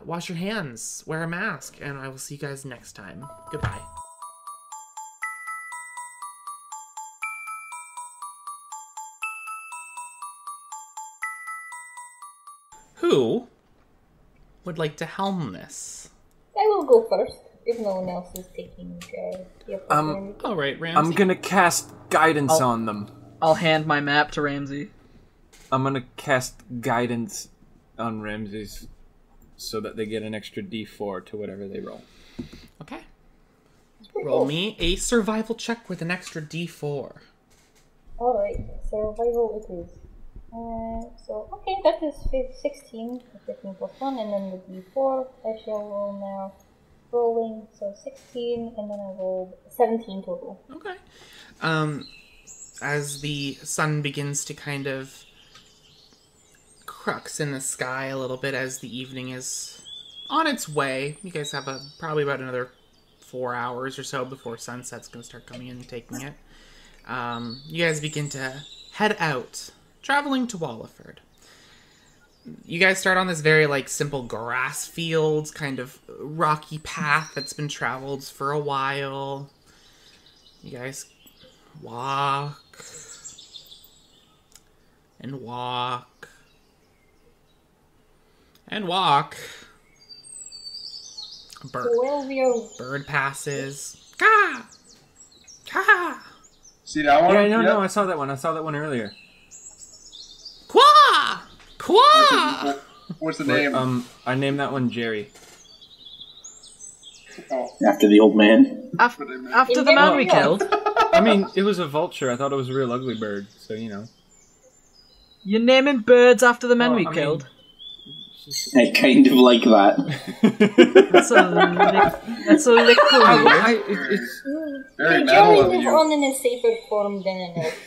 Wash your hands, wear a mask, and I will see you guys next time. Goodbye. Who would like to helm this? I will go first, if no one else is taking the opportunity. All right, Ramsey. I'm gonna cast guidance on them. I'll hand my map to Ramsey. I'm gonna cast guidance on Ramses so that they get an extra D4 to whatever they roll. Okay. Roll me a survival check with an extra D4. Alright, survival it is. Okay, that is 16, 15 plus 1, and then the d4, I shall roll now. Rolling, so 16, and then I rolled 17 total. Okay. As the sun begins to kind of crux in the sky a little bit as the evening is on its way, you guys have probably about another 4 hours or so before sunset's going to start coming in and taking it. You guys begin to head out, traveling to Walliford. You guys start on this very, simple grass fields, kind of rocky path that's been traveled for a while. You guys walk and walk and walk. Bird passes. Ka! Ka! See that one? Yeah, no, I saw that one. I saw that one earlier. Qua! Qua! What's the name? I named that one Jerry. Oh. After the old man. After the man we killed. I mean, it was a vulture. I thought it was a real ugly bird, so you know. You're naming birds after the men we killed? I kind of like that. That's a little It's very They metal of generally live you. on in a safer form than an elf.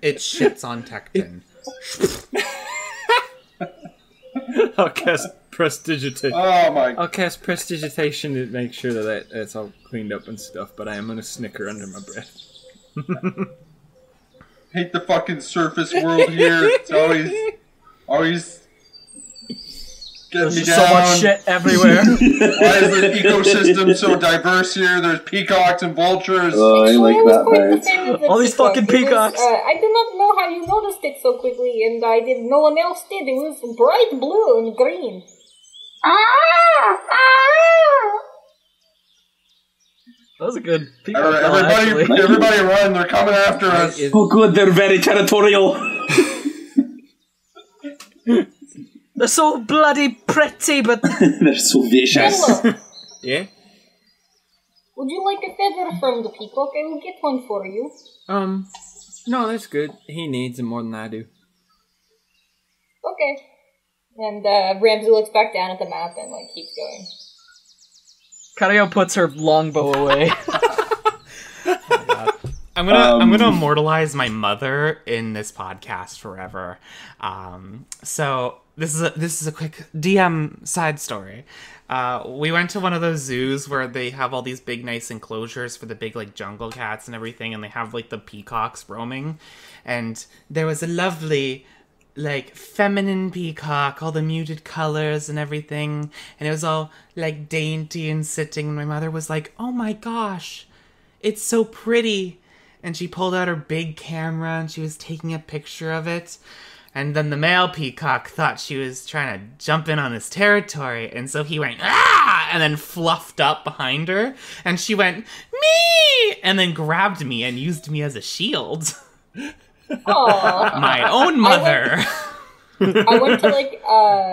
It shits on Tecton. I'll cast prestidigitation. Oh my! I'll cast prestidigitation to make sure that it's all cleaned up and stuff. But I am gonna snicker under my breath. Hate the fucking surface world here. It's always getting There's me just down. so much shit everywhere. Why is the ecosystem so diverse here? There's peacocks and vultures. Oh, I like that bird. All these fucking peacocks. I do not know how you noticed it so quickly, and no one else did. It was bright blue and green. That was a good peacock call, Everybody run! They're coming after us. Oh good, they're very territorial. They're so bloody pretty, but... They're so vicious. Hello. Yeah. Would you like a feather from the peacock? I will get one for you. No, that's good. He needs them more than I do. Okay. And Ramsey looks back down at the map and keeps going. Kario puts her longbow away. I'm gonna immortalize my mother in this podcast forever. So this is a quick DM side story. We went to one of those zoos where they have all these big nice enclosures for the big jungle cats and everything, and they have the peacocks roaming. And there was a lovely feminine peacock, all the muted colors and everything, and it was all dainty and sitting. And my mother was like, "Oh my gosh, it's so pretty." And she pulled out her big camera and she was taking a picture of it. And then the male peacock thought she was trying to jump in on his territory. And so he went, "Ah!" and then fluffed up behind her. And she went, "Me!" and then grabbed me and used me as a shield. Aww. My own mother. I went to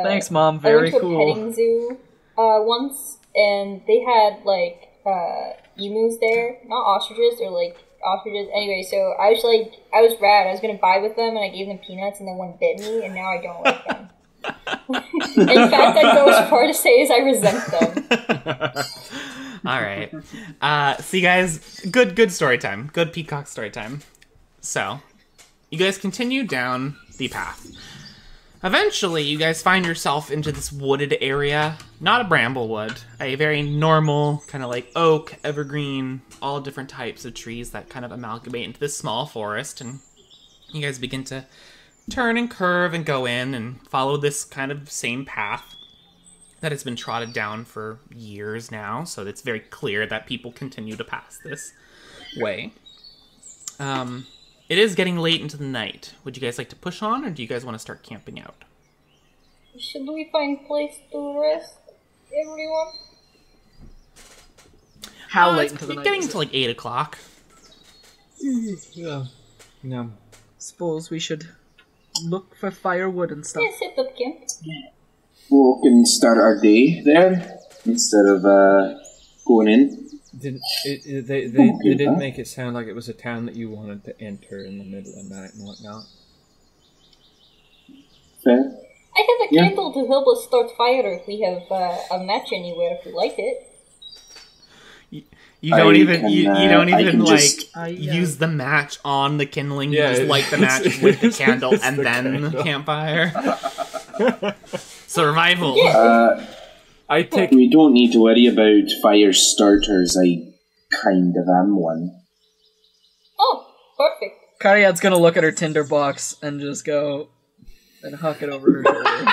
Thanks, Mom. Very I went to cool. a petting zoo once, and they had emus there, not ostriches, or ostriches. Anyway, so I was rad. I was gonna buy with them, and I gave them peanuts, and then one bit me, and now I don't like them. In fact, I'd go as far to say as I resent them. All right. So you guys, good story time. Good peacock story time. So, you guys continue down the path. Eventually, you guys find yourself into this wooded area. Not a bramblewood, a very normal, kind of like oak, evergreen, all different types of trees that kind of amalgamate into this small forest. And you guys begin to turn and curve and go in and follow this kind of same path that has been trotted down for years now. So it's very clear that people continue to pass this way. It is getting late into the night. Would you guys like to push on, or do you guys want to start camping out? Should we find place to rest, everyone? How late into the It's night? getting is to it? like 8 o'clock. Yeah. No. Suppose we should look for firewood and stuff. Yeah, set up camp. We can start our day there instead of going in. They Okay, didn't huh? make it sound like it was a town that you wanted to enter in the middle of the night and whatnot. Fair. I have a Yeah. candle to help us start fire if we have a match anywhere if we light it. You don't I even can, you I don't can even just- use the match on the kindling. Yeah, You just light the it's- match with the it's candle just and the then candle. campfire. Survival. I take We don't need to worry about fire starters. I kind of am one. Oh, perfect. Karyad's gonna look at her tinderbox and just go and huck it over her shoulder.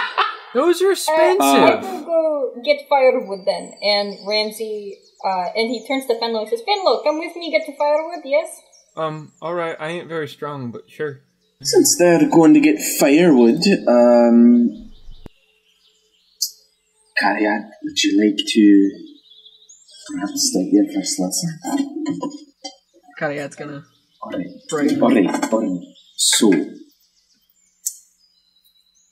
those are I expensive. will go get firewood then. And Ramsey, and he turns to Fenlo and says, Fenlo, come with me get the firewood, yes? All right. I ain't very strong, but sure. Since they're going to get firewood, Karyat, would you like to perhaps take your first lesson? Karyad's gonna Alright. Alright. So,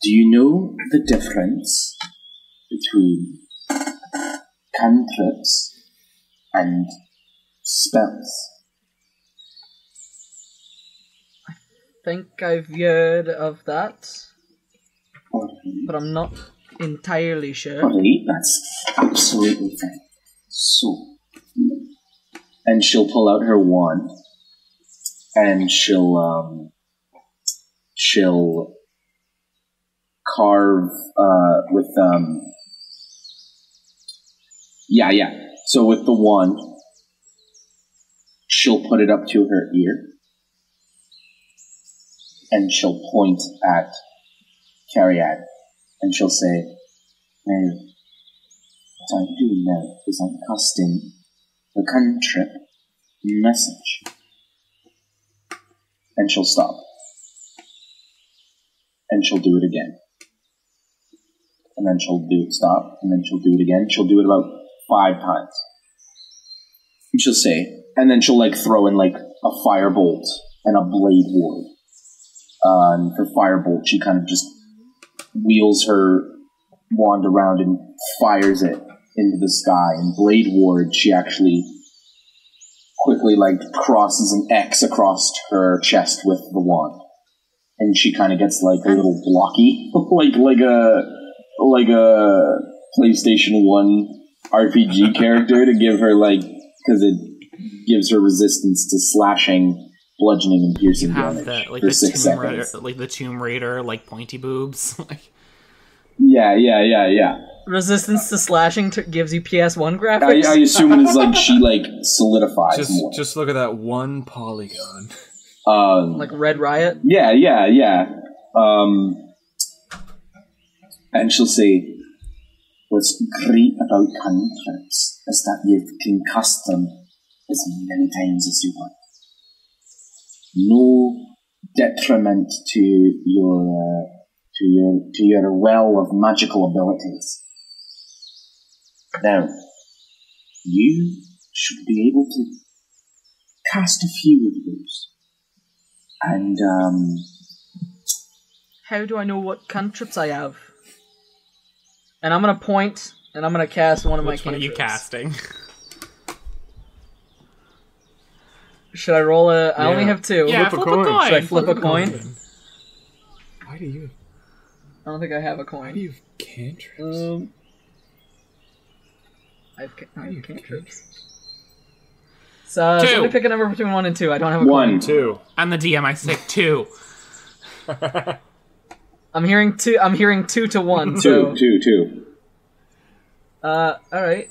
do you know the difference between cantrips and spells? think I've heard of that, Alright. but I'm not entirely sure. Alright, that's absolutely fine. So, and she'll pull out her wand, and she'll carve, with, So with the wand, she'll put it up to her ear, and she'll point at Karyad, and she'll say, "Now, what I'm doing now is I'm casting the cantrip message." And she'll stop. And she'll do it again. And then she'll stop, and then she'll do it again. She'll do it about 5 times. And she'll say, and then she'll throw in a firebolt and a blade ward. And for firebolt, she kind of just wheels her wand around and fires it into the sky. And blade ward, she actually quickly crosses an X across her chest with the wand. And she kind of gets a little blocky, like a PlayStation 1 RPG character to give her because it gives her resistance to slashing, bludgeoning, and piercing You have damage the for 6 Tomb Raider, seconds. the Tomb Raider, pointy boobs. Yeah. Resistance to slashing gives you PS1 graphics? I assume it is she solidifies more. Just look at that one polygon. Like Red Riot? Yeah. And she'll say, "What's great about cantrips is that you can cast them as many times as you want. No detriment to your well of magical abilities. Now, you should be able to cast a few of those. And, How do I know what cantrips I have? And I'm gonna point, and I'm gonna cast one of my Which one are you cantrips. casting? Should I roll a... I only Yeah. have 2. Yeah, Flip a flip a coin. coin. Should I flip a coin? Why do you? I don't think I have a Why do coin. you have cantrips? I have Why do you have cantrips. cantrips? So, 2. somebody pick a number between 1 and 2. I don't have a 1. coin. 2. I'm the DM. I say 2. I'm hearing 2 to 1. Two. Alright.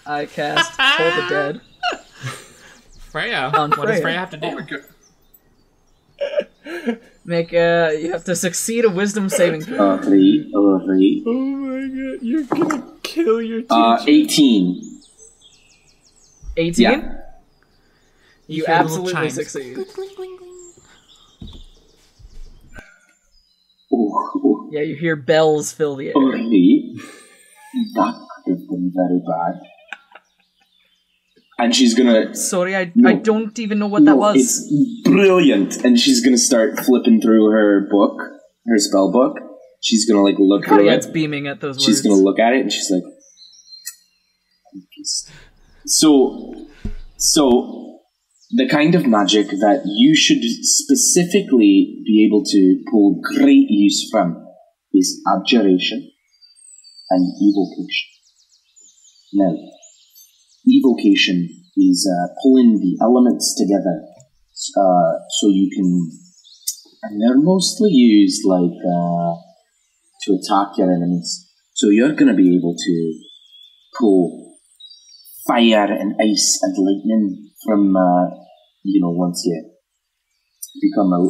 I cast Toll the Dead. Freya. On What does Freya. Freya have to do? Oh my god. You have to succeed a wisdom saving throw. 3. Oh my god, you're gonna kill your teacher. 18. 18? Yeah. You hear little absolutely chimes. succeed. Oh, Yeah, you hear bells fill the air. alright. That could have been very bad. And she's gonna... Sorry, I No. don't even know what that was. It's brilliant. And she's gonna start flipping through her book, her spell book. She's gonna, like, look through It's it. beaming at those She's words. gonna look at it and she's like... So, the kind of magic that you should specifically be able to pull great use from is abjuration and evocation. Now, evocation is pulling the elements together so you can... And they're mostly used like to attack your enemies. So you're going to be able to pull fire and ice and lightning from, once you become a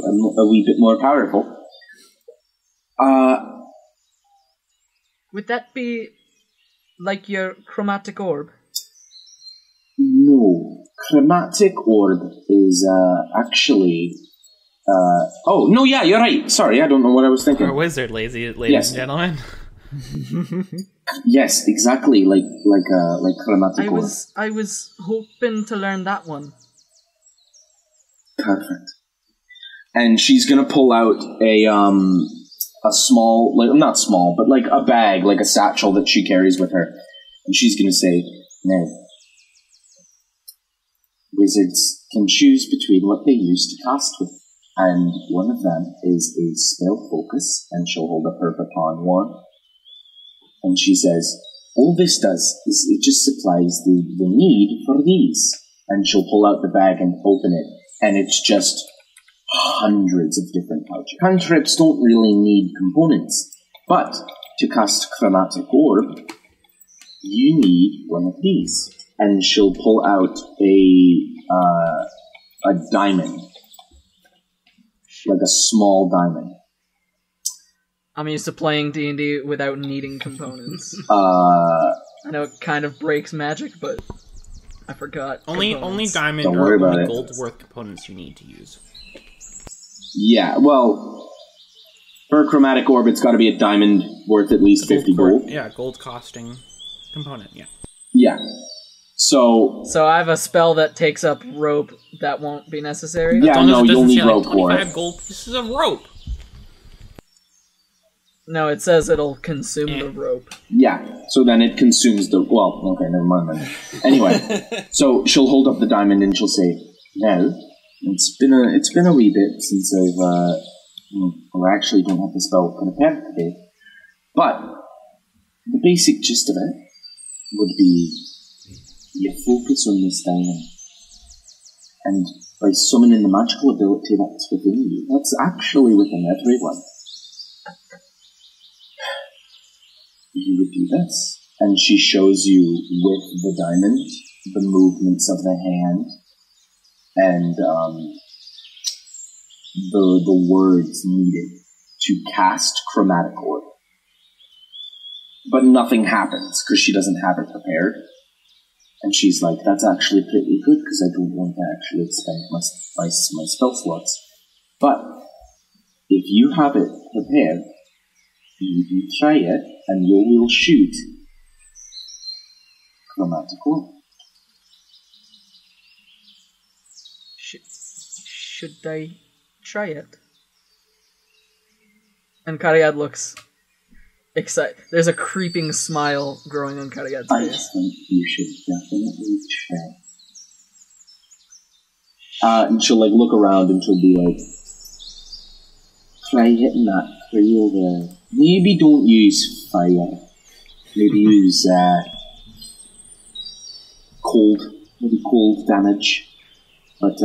wee bit more powerful. Would that be like your chromatic orb? No. Chromatic orb is actually... oh, no, yeah, you're right. Sorry, I don't know what I was thinking. Or wizard, ladies Yes. and gentlemen. Yes, exactly, like chromatic orb. I was hoping to learn that one. Perfect. And she's gonna pull out a small, like, not small, but like a bag, like a satchel that she carries with her. And she's gonna say, now, wizards can choose between what they use to cast with. And one of them is a spell focus, and she'll hold up her baton wand. And she says, all this does is it just supplies the need for these. And she'll pull out the bag and open it, and it's just hundreds of different pouches. Cantrips don't really need components, but to cast Chromatic Orb, you need one of these. And she'll pull out a diamond, like a small diamond. I'm used to playing D&D without needing components. I know it kind of breaks magic, but I forgot. Only components. diamond Don't or worry about only it. gold worth components you need to use. Yeah, well, for a Chromatic Orb, it's got to be a diamond worth at least 50 gold. Yeah, gold costing component, yeah. Yeah. So I have a spell that takes up rope that won't be necessary. Yeah, As long as no, it you'll doesn't need say, like, rope for 25 it. gold pieces of rope. No, it says it'll consume the rope. Yeah, so then it consumes the... Well, okay, never mind then. Anyway, so she'll hold up the diamond and she'll say, now, it's been a wee bit since I've... I actually don't have the spell prepared today. But the basic gist of it would be you focus on this diamond. And by summoning the magical ability that's within you, that's actually within everyone. You would do this. And she shows you with the diamond the movements of the hand and the words needed to cast Chromatic Orb. But nothing happens because she doesn't have it prepared. And she's like, that's actually pretty good because I don't want to actually expend my spell slots. But if you have it prepared, you try it, and you will shoot Chromatic Orb. Should I try it? And Karyad looks excited. There's a creeping smile growing on Karyad's I face. think you should definitely try. And she'll look around and she'll be like, try hitting that tree over there. Maybe don't use fire. Maybe use cold damage. But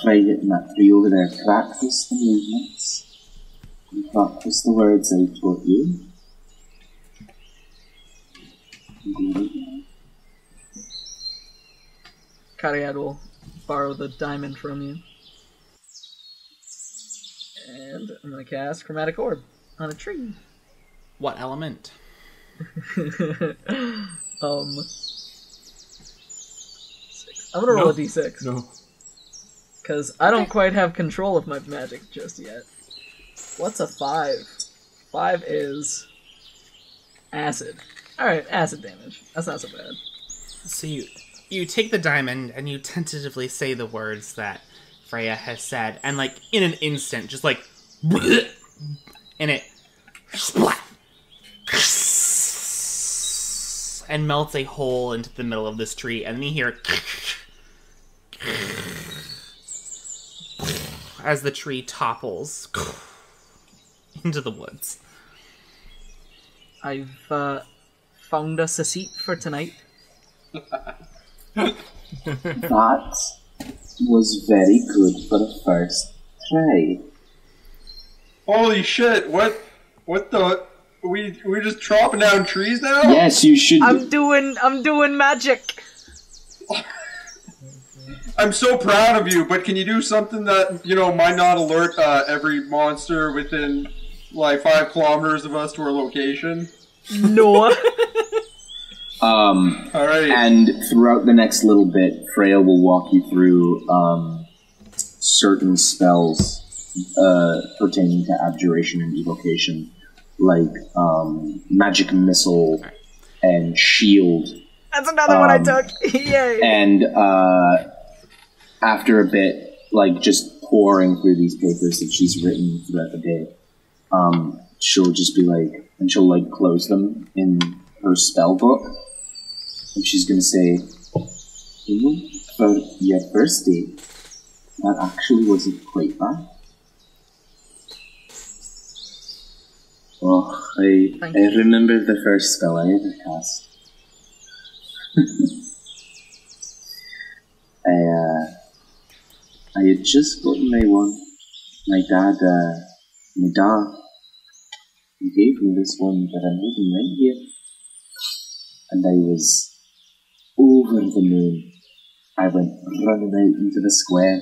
try hitting that tree over there. Practice the movements. That was the words I taught you. Cariad will borrow the diamond from you. And I'm going to cast Chromatic Orb on a tree. What element? I'm going to roll a d6. No. Because I don't quite have control of my magic just yet. What's a 5? 5 is acid. Alright, acid damage. That's not so bad. So you take the diamond and you tentatively say the words that Freya has said, and like in an instant, just like, and it splat and melts a hole into the middle of this tree, and then you hear as the tree topples into the woods. I've found us a seat for tonight. That was very good for the first try. Holy shit! What the? We just chopping down trees now? Yes, you should. I'm doing magic. I'm so proud of you, but can you do something that, might not alert every monster within, like, 5 kilometers of us to our location? No. Alright. And throughout the next little bit, Freya will walk you through certain spells pertaining to abjuration and evocation, like magic missile and shield. That's another one I took. Yay. And after a bit, like just pouring through these papers that she's written throughout the day, she'll just be like, and she'll like close them in her spell book, and she's gonna say, for your first day, that actually wasn't quite bad. Oh, I remember the first spell I ever cast. I had just gotten my one. My dad he gave me this one that I'm holding right here. And I was over the moon. I went running out into the square,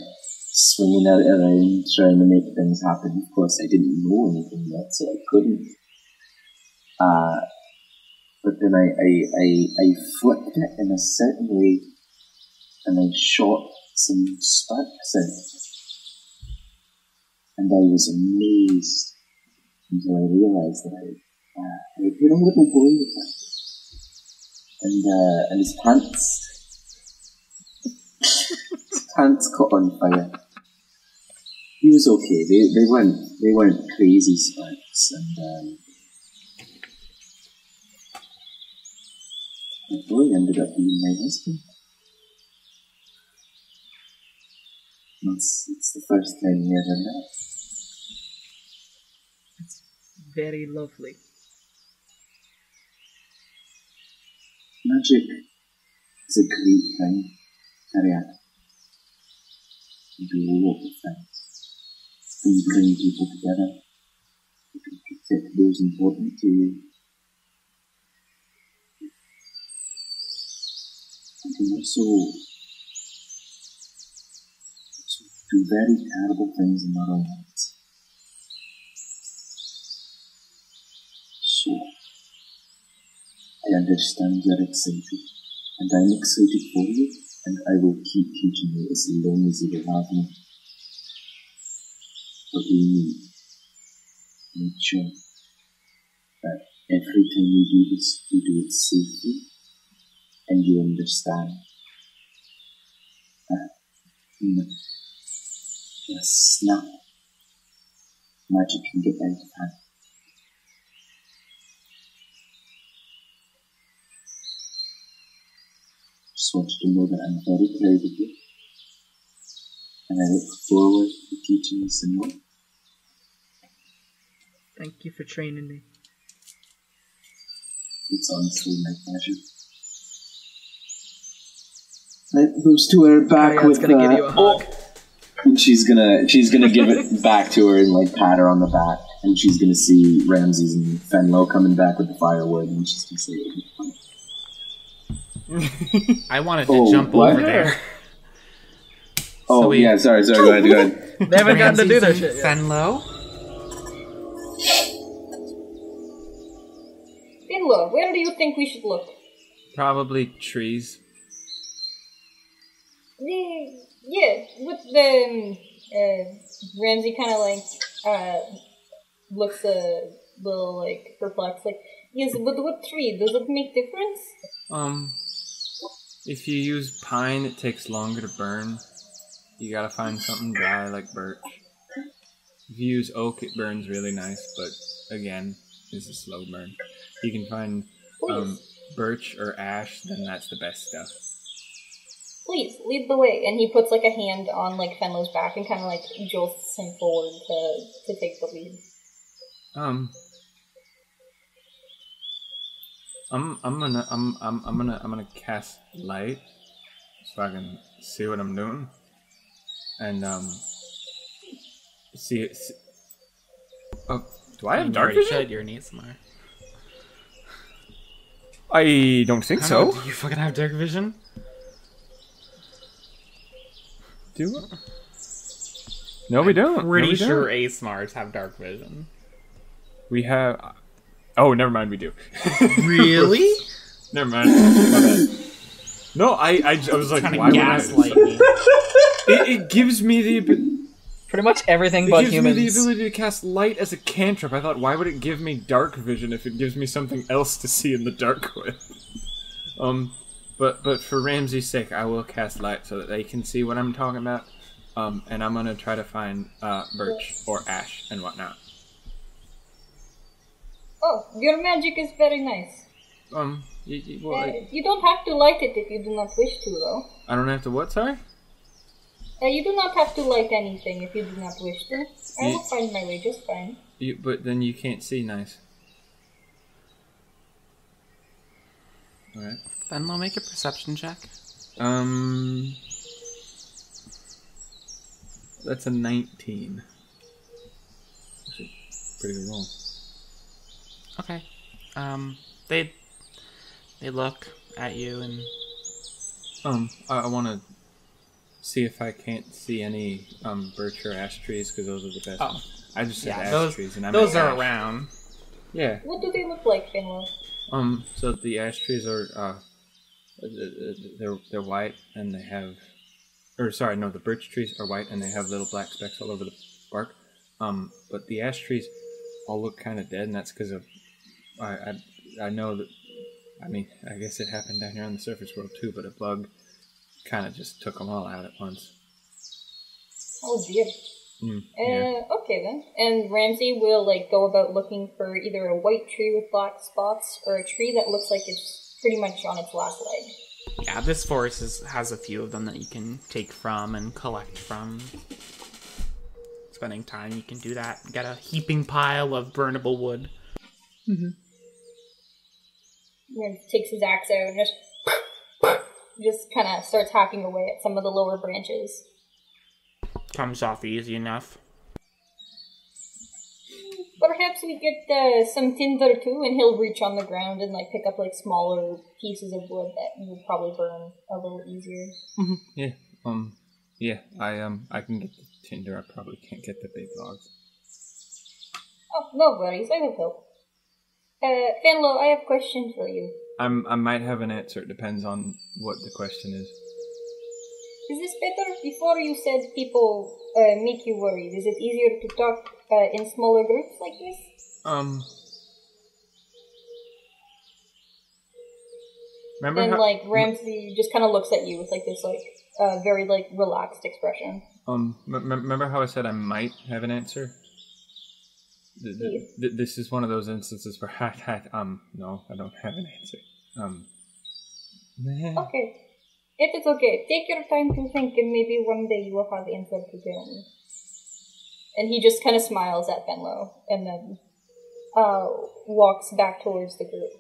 swinging out around, trying to make things happen. Of course, I didn't know anything yet, so I couldn't. But then I flipped it in a certain way, and I shot some sparks out. And I was amazed until I realized that I had hit a little boy with it. And his pants caught on fire. He was okay. They weren't crazy sparks, and the boy ended up being my husband. It's the first time we ever met. It's very lovely. Magic is a great thing, Ariad. You do a lot of things. You can bring people together. You can protect those important to you. You can also do very terrible things in our own heads. So, I understand you're excited, and I'm excited for you, and I will keep teaching you as long as you will have me. But we need to make sure that every time we do this, we do it safely, and you understand that in a snap, magic can get out of hand. Just want you to know that I'm very proud of you, and I look forward to teaching you some more. Thank you for training me. It's honestly my pleasure. Those two are back with gonna give you a hug. And she's gonna give it back to her and like pat her on the back, and she's gonna see Ramses and Fenlo coming back with the firewood, and she's gonna say, I wanted to jump over there. Oh, yeah, sorry, go ahead. They haven't gotten to do their shit yet. Fenlo? Finlo, where do you think we should look? Probably trees. Yeah, with the Ramsey kind of looks a little perplexed. Yes, but what tree? Does it make difference? If you use pine, it takes longer to burn. You gotta find something dry like birch. If you use oak, it burns really nice, but again, it's a slow burn. You can find birch or ash, then that's the best stuff. Please, lead the way. And he puts a hand on Fenlo's back and kind of jolts him forward to take the lead. I'm gonna cast light so I can see what I'm doing, and see it. Oh, do I have dark vision? You're an ASMR. I don't think so. Do you fucking have dark vision? Do I? No, we don't. Pretty sure ASMRs have dark vision. We have. Oh, never mind. We do. Really? Never mind. My bad. No, I was like, why would gaslight me? It gives me the Pretty much everything but humans. It gives me the ability to cast light as a cantrip. I thought, why would it give me dark vision if it gives me something else to see in the dark with? But for Ramsey's sake, I will cast light so that they can see what I'm talking about. And I'm gonna try to find birch or ash and whatnot. Oh, your magic is very nice. You You don't have to light it if you do not wish to, though. I don't have to what, sorry? You do not have to light anything if you do not wish to. I will find my way just fine. But then you can't see nice. Alright. Fenlo, make a perception check. That's a 19. Actually, pretty good roll. Okay. They look at you and... I want to see if I can't see any birch or ash trees, because those are the best. Oh. I just said ash those, trees, and I those are ash. around. Yeah. What do they look like, Finlo? So the ash trees are they're white, and they have, the birch trees are white, and they have little black specks all over the bark. But the ash trees all look kind of dead, and that's because of I know that. I mean, I guess it happened down here on the surface world too, but a bug kind of just took them all out at once. Oh dear. Yeah. Okay then. And Ramsey will go about looking for either a white tree with black spots or a tree that looks like it's pretty much on its last leg. Yeah, this forest has a few of them that you can take from and collect from. Spending time, you can do that. Get a heaping pile of burnable wood. Mm-hmm. And takes his axe out and just kind of starts hacking away at some of the lower branches. Comes off easy enough. Perhaps we get some tinder too, and he'll reach on the ground and pick up smaller pieces of wood that will probably burn a little easier. Mm-hmm. Yeah. I can get the tinder. I probably can't get the big logs. Oh, no worries. I will help. Fenlo, I have a question for you. I might have an answer. It depends on what the question is. Is this better? Before you said people make you worried. Is it easier to talk in smaller groups like this? Remember and how... Ramsey just kind of looks at you with this very relaxed expression. Remember how I said I might have an answer? This is one of those instances where no, I don't have an answer. Okay. It is okay. Take your time to think, and maybe one day you will have the answer to tell me. And he just kind of smiles at Fenlo, and then walks back towards the group.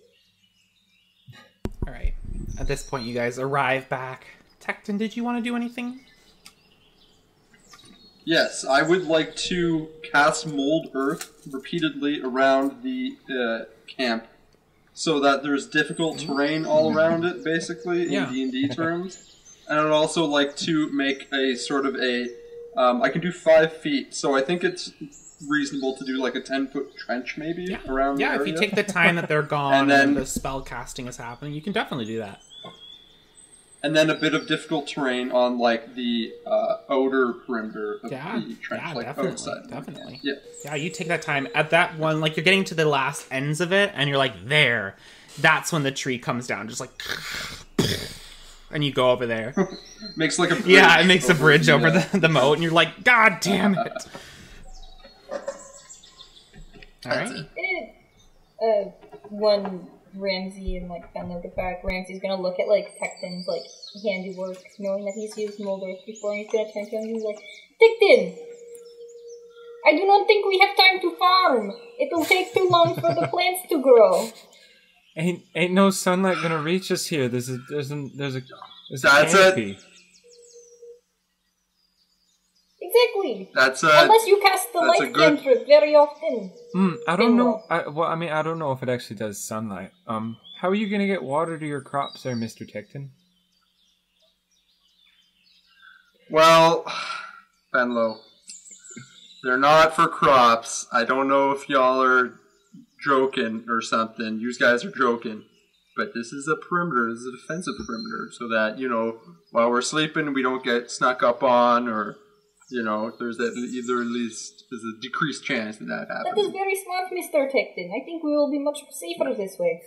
Alright. At this point, you guys arrive back. Tecton, did you want to do anything? Yes, I would like to cast Mold Earth repeatedly around the camp, so that there's difficult terrain all around it, basically, in D&D terms. And I would also like to make a sort of a... I can do 5 feet, so I think it's reasonable to do like a 10-foot trench, maybe, around the area. If you take the time that they're gone and then the spell casting is happening, you can definitely do that. And then a bit of difficult terrain on, like, the outer perimeter of the trench, like, outside. Definitely. Yeah, you take that time. At that one, like, you're getting to the last ends of it, and you're like, there. That's when the tree comes down, just like... And you go over there. Makes like a bridge. Yeah, it makes a bridge over the moat, and you're like, God damn it. Alright. When Ramsey and like Fenlo get back, Ramsey's gonna look at like Tecton's like handiwork, knowing that he's used Mold Earth before, and he's gonna turn to him and he's like, Tecton! I do not think we have time to farm! It'll take too long for the plants to grow! Ain't no sunlight gonna reach us here. There's a That's canopy. Exactly! That's Unless you cast the light cantrip very often. I don't know. I don't know if it actually does sunlight. How are you gonna get water to your crops there, Mr. Tecton? Well, Fenlo, they're not for crops. I don't know if y'all are joking or something. You guys are joking. But this is a perimeter. This is a defensive perimeter. So that, while we're sleeping, we don't get snuck up on, or, there's at least there's a decreased chance that happens. That is very smart, Mr. Tecton. I think we will be much safer this way.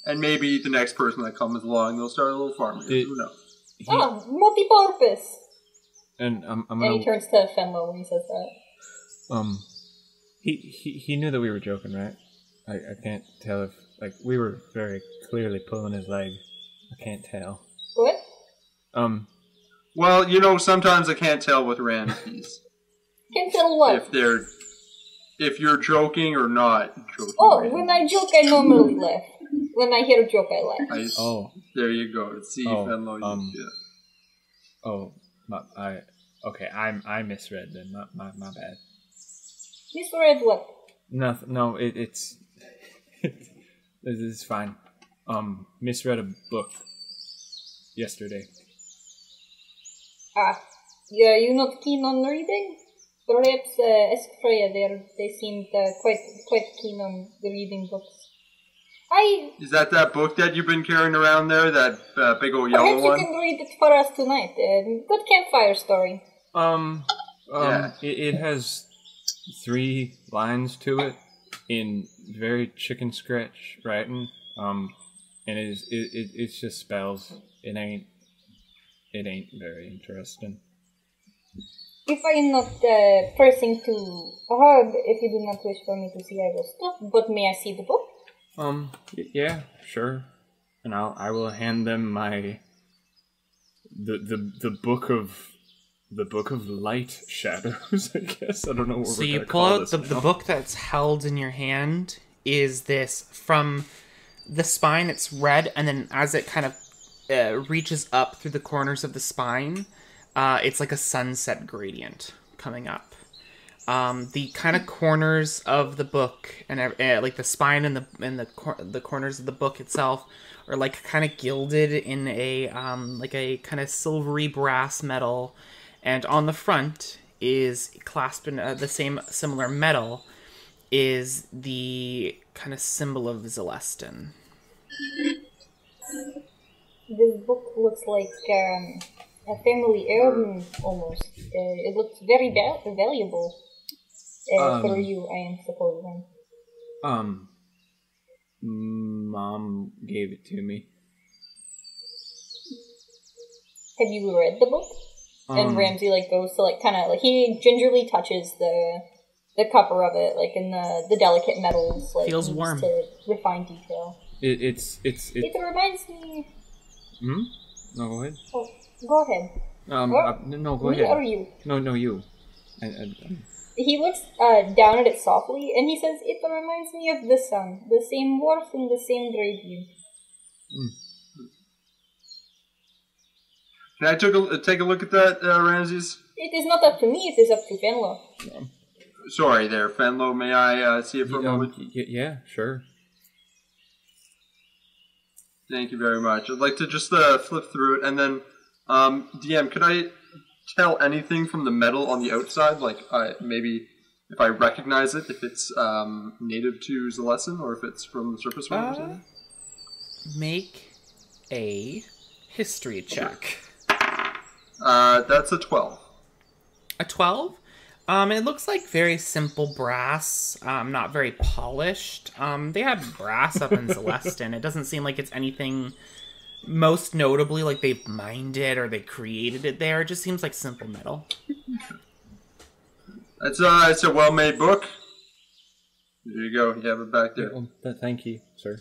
And maybe the next person that comes along, they'll start a little farm here. Who knows? Multi-purpose! And he turns to Fenlo when he says that. He knew that we were joking, right? I can't tell if... Like, we were very clearly pulling his leg. I can't tell. What? Well, sometimes I can't tell with Ramses. Can't tell what? If you're joking or not joking. Oh, when I joke, I normally laugh. When I hear a joke, I laugh. There you go. See, Fenlo, I misread then. My bad. Misread what? Nothing. No, it's... This is fine. Misread a book yesterday. Yeah, you're not keen on reading? Perhaps ask Freya there. They seemed quite keen on the reading books. Is that book that you've been carrying around there? That big old yellow one? Perhaps you can read it for us tonight. Good campfire story. It has 3 lines to it in very chicken scratch writing. And it's just spells. It ain't very interesting. If I am not pressing too hard, if you do not wish for me to see, I will stop. But may I see the book? Yeah, sure. And I will hand them the book of light shadows, I guess. I don't know what so we're you gonna pull call out this the book that's held in your hand is this from the spine. It's red, and then as it kind of reaches up through the corners of the spine, it's like a sunset gradient coming up. The kind of corners of the book and like the spine and the corners of the book itself are like kind of gilded in a like a kind of silvery brass metal, and on the front is clasped in the same similar metal is the kind of symbol of Celestin. This book looks like a family heirloom almost. It looks very valuable. For you, I am supposing. Mom gave it to me. Have you read the book? And Ramsey goes to kind of he gingerly touches the cover of it, in the delicate metals, feels warm to refine detail. It reminds me. No, go ahead. Oh, go ahead. No, go ahead. Or you? No, you. He looks down at it softly, and he says, "It reminds me of the sun, the same warmth and the same gradient." Can I take a look at that, Ramses? It is not up to me, it is up to Fenlo. Sorry there, Fenlo. May I see it for a moment? Yeah, sure. Thank you very much. I'd like to just flip through it, and then, DM, could I tell anything from the metal on the outside? Like, maybe if I recognize it, if it's native to Zalessin, or if it's from the surface world or something? Make a history check. That's a 12. A 12? It looks like very simple brass, not very polished. They had brass up in Celestin. It doesn't seem like it's anything most notably like they've mined it or they created it there. It just seems like simple metal. It's a well-made book. There you go. You have it back there. Thank you, sir.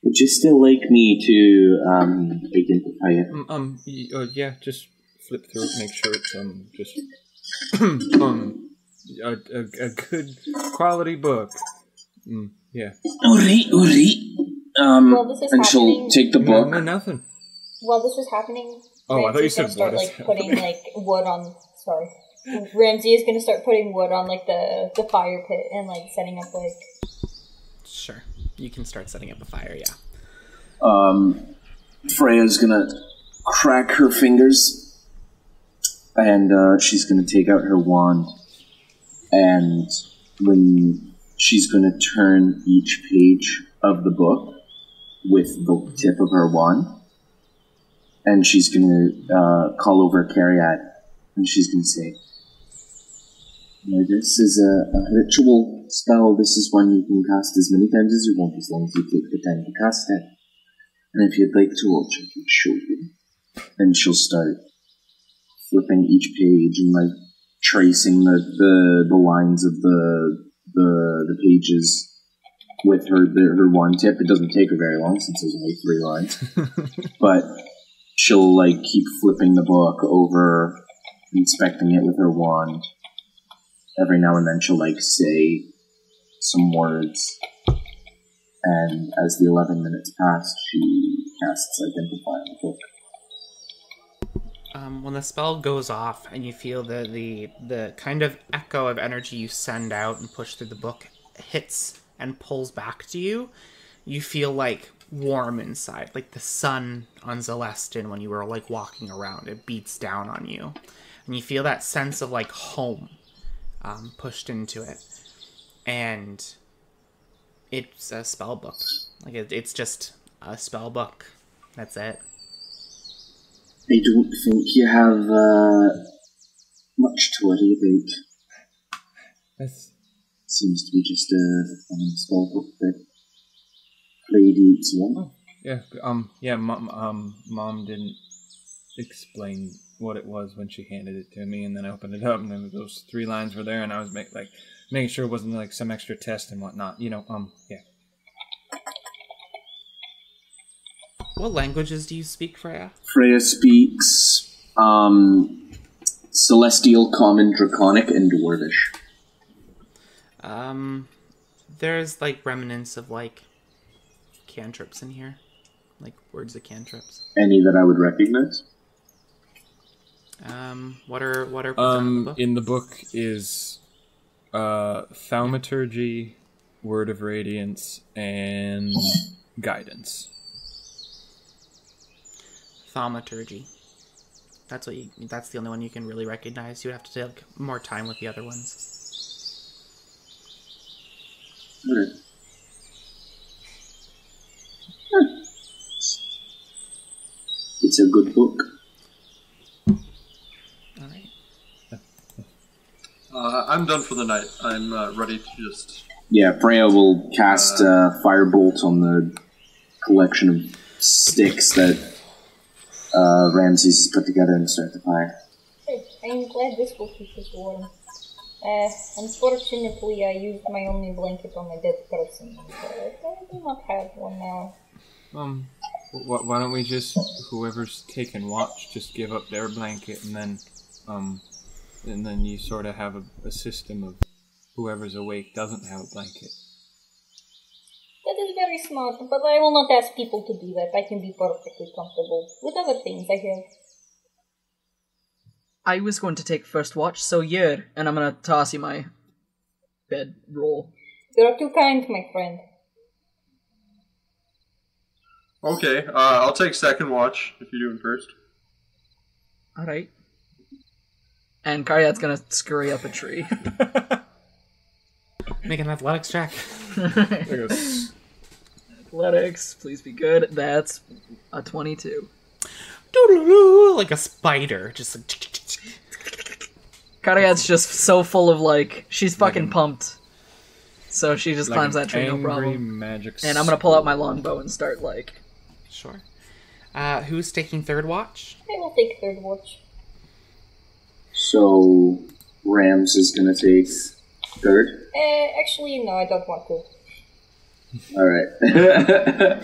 Would you still like me to identify it? Yeah, just flip through it, make sure it's just a good quality book. Yeah. Alright. Well, this is and she'll happening. take the book. No, nothing. While this was happening, Oh, I thought you Ramsey's said gonna start putting wood on. Sorry, Ramsey is gonna start putting wood on the fire pit and setting up Sure, you can start setting up a fire. Yeah. Freya's gonna crack her fingers, and she's gonna take out her wand, and when she's gonna turn each page of the book with the tip of her wand, and she's gonna call over Cariat, and she's gonna say, "Now this is a ritual spell. This is one you can cast as many times as you want, as long as you take the time to cast it. And if you'd like to watch, I can show you." And she'll start flipping each page and tracing the lines of the pages with her one tip. It doesn't take her very long since there's only 3 lines. But she'll keep flipping the book over, inspecting it with her wand. Every now and then she'll say some words. And as the 11 minutes pass, she casts Identify on the book. When the spell goes off and you feel the kind of echo of energy you send out and push through the book hits and pulls back to you, you feel warm inside, like the sun on Celestin when you were walking around. It beats down on you, and you feel that sense of home pushed into it. And it's a spell book. It's just a spell book. That's it. I don't think you have much to worry about. That's... Seems to be just a spell book that played each one. Yeah, Mom didn't explain what it was when she handed it to me, and then I opened it up, and then those 3 lines were there, and I was making sure it wasn't some extra test and whatnot. Yeah. What languages do you speak, Freya? Freya speaks Celestial, Common, Draconic, and Dwarvish. There's remnants of cantrips in here, words of cantrips. Any that I would recognize? What are in the book? In the book is thaumaturgy, word of radiance, and guidance. Thaumaturgy. That's the only one you can really recognize. You would have to take more time with the other ones. It's a good book. Alright. I'm done for the night. I'm ready to just... Yeah, Freya will cast a firebolt on the collection of sticks that Ramses put together and start the fire. I'm glad this will keep us warm. Unfortunately, I used my only blanket on a dead person, but I do not have one now. Why don't we just, whoever's taking watch, just give up their blanket, and then you sort of have a system of whoever's awake doesn't have a blanket. That is very smart, but I will not ask people to do that. I can be perfectly comfortable with other things I have. I was going to take first watch, so yeah, and I'm gonna toss you my bed roll. You're too kind, my friend. Okay, I'll take second watch if you're doing first. Alright. And Karyad's gonna scurry up a tree. Make an athletics check. Athletics, please be good. That's a 22. Doo-doo-doo, like a spider, just like... Karyad's just so full of, like, she's fucking pumped. So she just climbs that tree, no problem. Magic And I'm gonna pull out my longbow and start, like... Sure. Who's taking third watch? I will take third watch. So, Rams is gonna take third? Actually, no, I don't want to. Alright.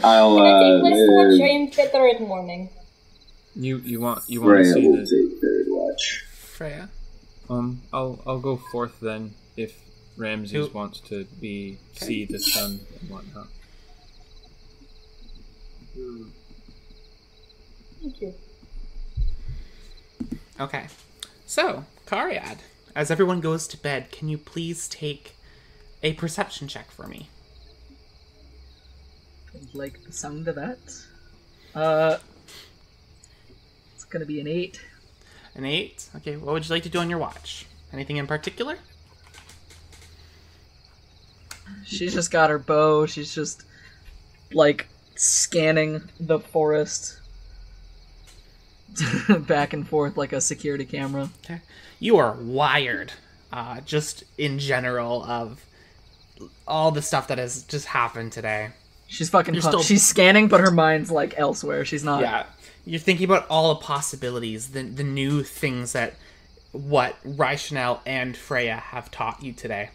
I'll, Can I take last watch? I am better at morning. You want to Freya see will the... take third watch. Freya. I'll go fourth then, if Ramses wants to see the sun and whatnot. Thank you. Okay. So, Karyad, as everyone goes to bed, can you please take a perception check for me? Like the sound of that. It's gonna be an 8. An 8? Okay, what would you like to do on your watch? Anything in particular? She's just got her bow. She's just, like, scanning the forest back and forth like a security camera. Okay. You are wired, just in general, of all the stuff that has just happened today. She's fucking pumped. She's scanning, but her mind's, like, elsewhere. She's not... Yeah. You're thinking about all the possibilities, the new things that what Raishnel and Freya have taught you today.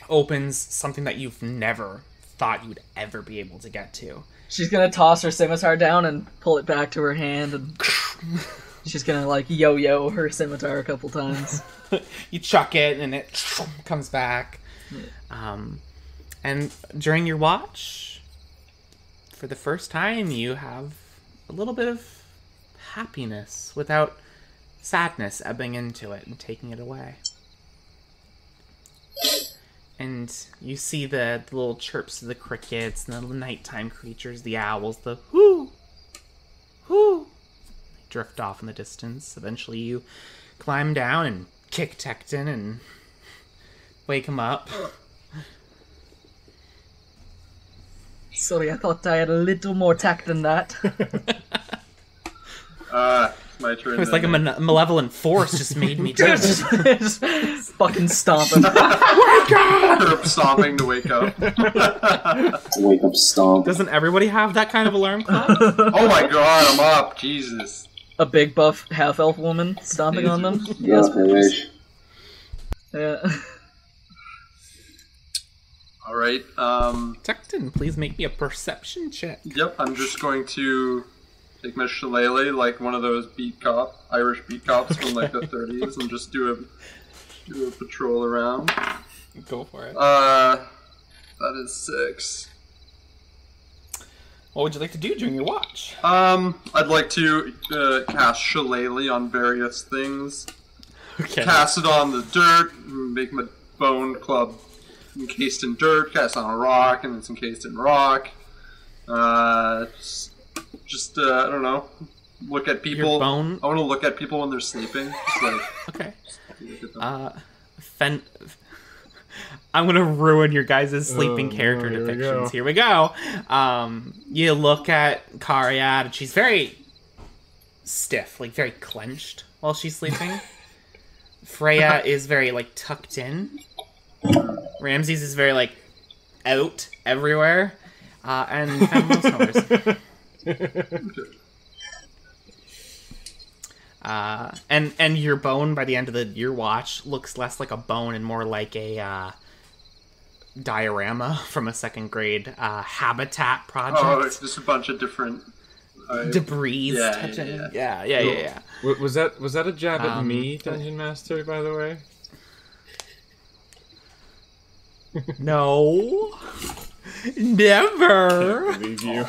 Opens something that you've never thought you'd ever be able to get to. She's gonna toss her scimitar down and pull it back to her hand, and she's gonna, like, yo-yo her scimitar a couple times. You chuck it, and it comes back. Yeah. And during your watch, for the first time, you have a little bit of happiness without sadness ebbing into it and taking it away. And you see the little chirps of the crickets and the nighttime creatures, the owls, the whoo, whoo. They drift off in the distance. Eventually you climb down and kick Tecton and wake him up. Sorry, I thought I had a little more tact than that. My turn. It was like a malevolent force just made me do it. Just fucking stomping. Wake up! Stomping to wake up. Wake up, stomp. Doesn't everybody have that kind of alarm clock? Oh my god, I'm up. Jesus. A big buff half-elf woman stomping on them. Yes, I wish. Yeah. Alright, Tecton, please make me a perception check. Yep, I'm just going to take my shillelagh like one of those Irish beat cops from like the 30s and just do a patrol around. Go for it. That is 6. What would you like to do during your watch? I'd like to cast shillelagh on various things. Okay. Cast it on the dirt, make my bone club encased in dirt, cast on a rock, and it's encased in rock. Just I don't know. Look at people. Your bone? I want to look at people when they're sleeping. Just like, Okay. look at them. I'm gonna ruin your guys' sleeping character depictions. Here we go. You look at Karyad, and she's very stiff, like very clenched while she's sleeping. Freya is very like tucked in. Ramses is very like out everywhere, and snores. And your bone by the end of your watch looks less like a bone and more like a diorama from a second grade habitat project. Oh, it's just a bunch of different debris. Yeah. Was that a jab at me, Dungeon Master? By the way. No, never. Can't believe you.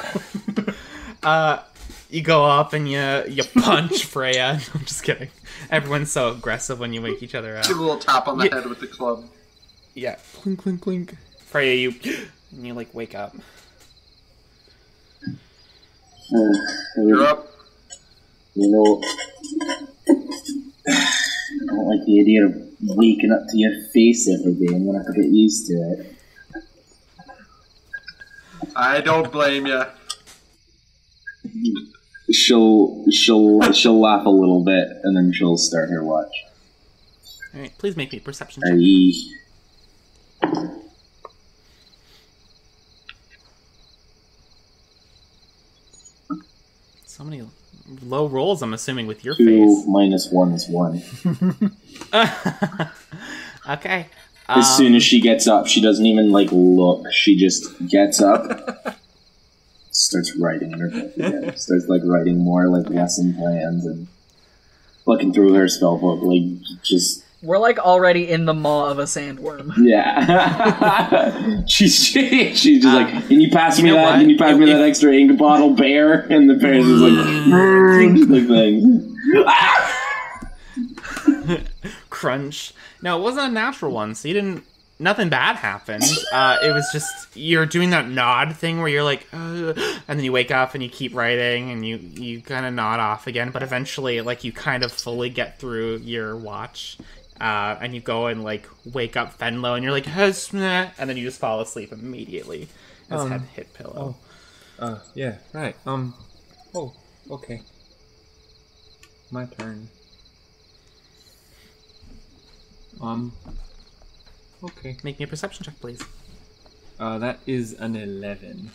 You go up and you punch Freya. I'm just kidding. Everyone's so aggressive when you wake each other up. Give a little tap on the head with the club. Yeah, clink, clink, clink. Freya, you like wake up. You're up. You know, I don't like the idea of waking up to your face every day. I'm gonna have to get used to it. I don't blame you. She'll laugh a little bit and then she'll start her watch. All right, please make me a perception check. Aye. So many low rolls, I'm assuming, with your 2 face. minus 1 is 1. Okay. As soon as she gets up, she doesn't even look. She just gets up, starts writing in her book again. Starts writing more lesson plans and looking through her spell book, just. We're already in the maw of a sandworm. Yeah. she's just like, can you pass me that? What? Can you pass me that extra ink bottle, bear? And the bear's just Crunch. No, it wasn't a natural one, so you didn't. Nothing bad happened. It was just you're doing that nod thing where you're like, and then you wake up and you keep writing and you kind of nod off again. But eventually, you kind of fully get through your watch, and you go and wake up Fenlo and you're like, and then you just fall asleep immediately. His head hit pillow. Yeah, right. Oh, okay. My turn. Okay. Make me a perception check, please. That is an 11.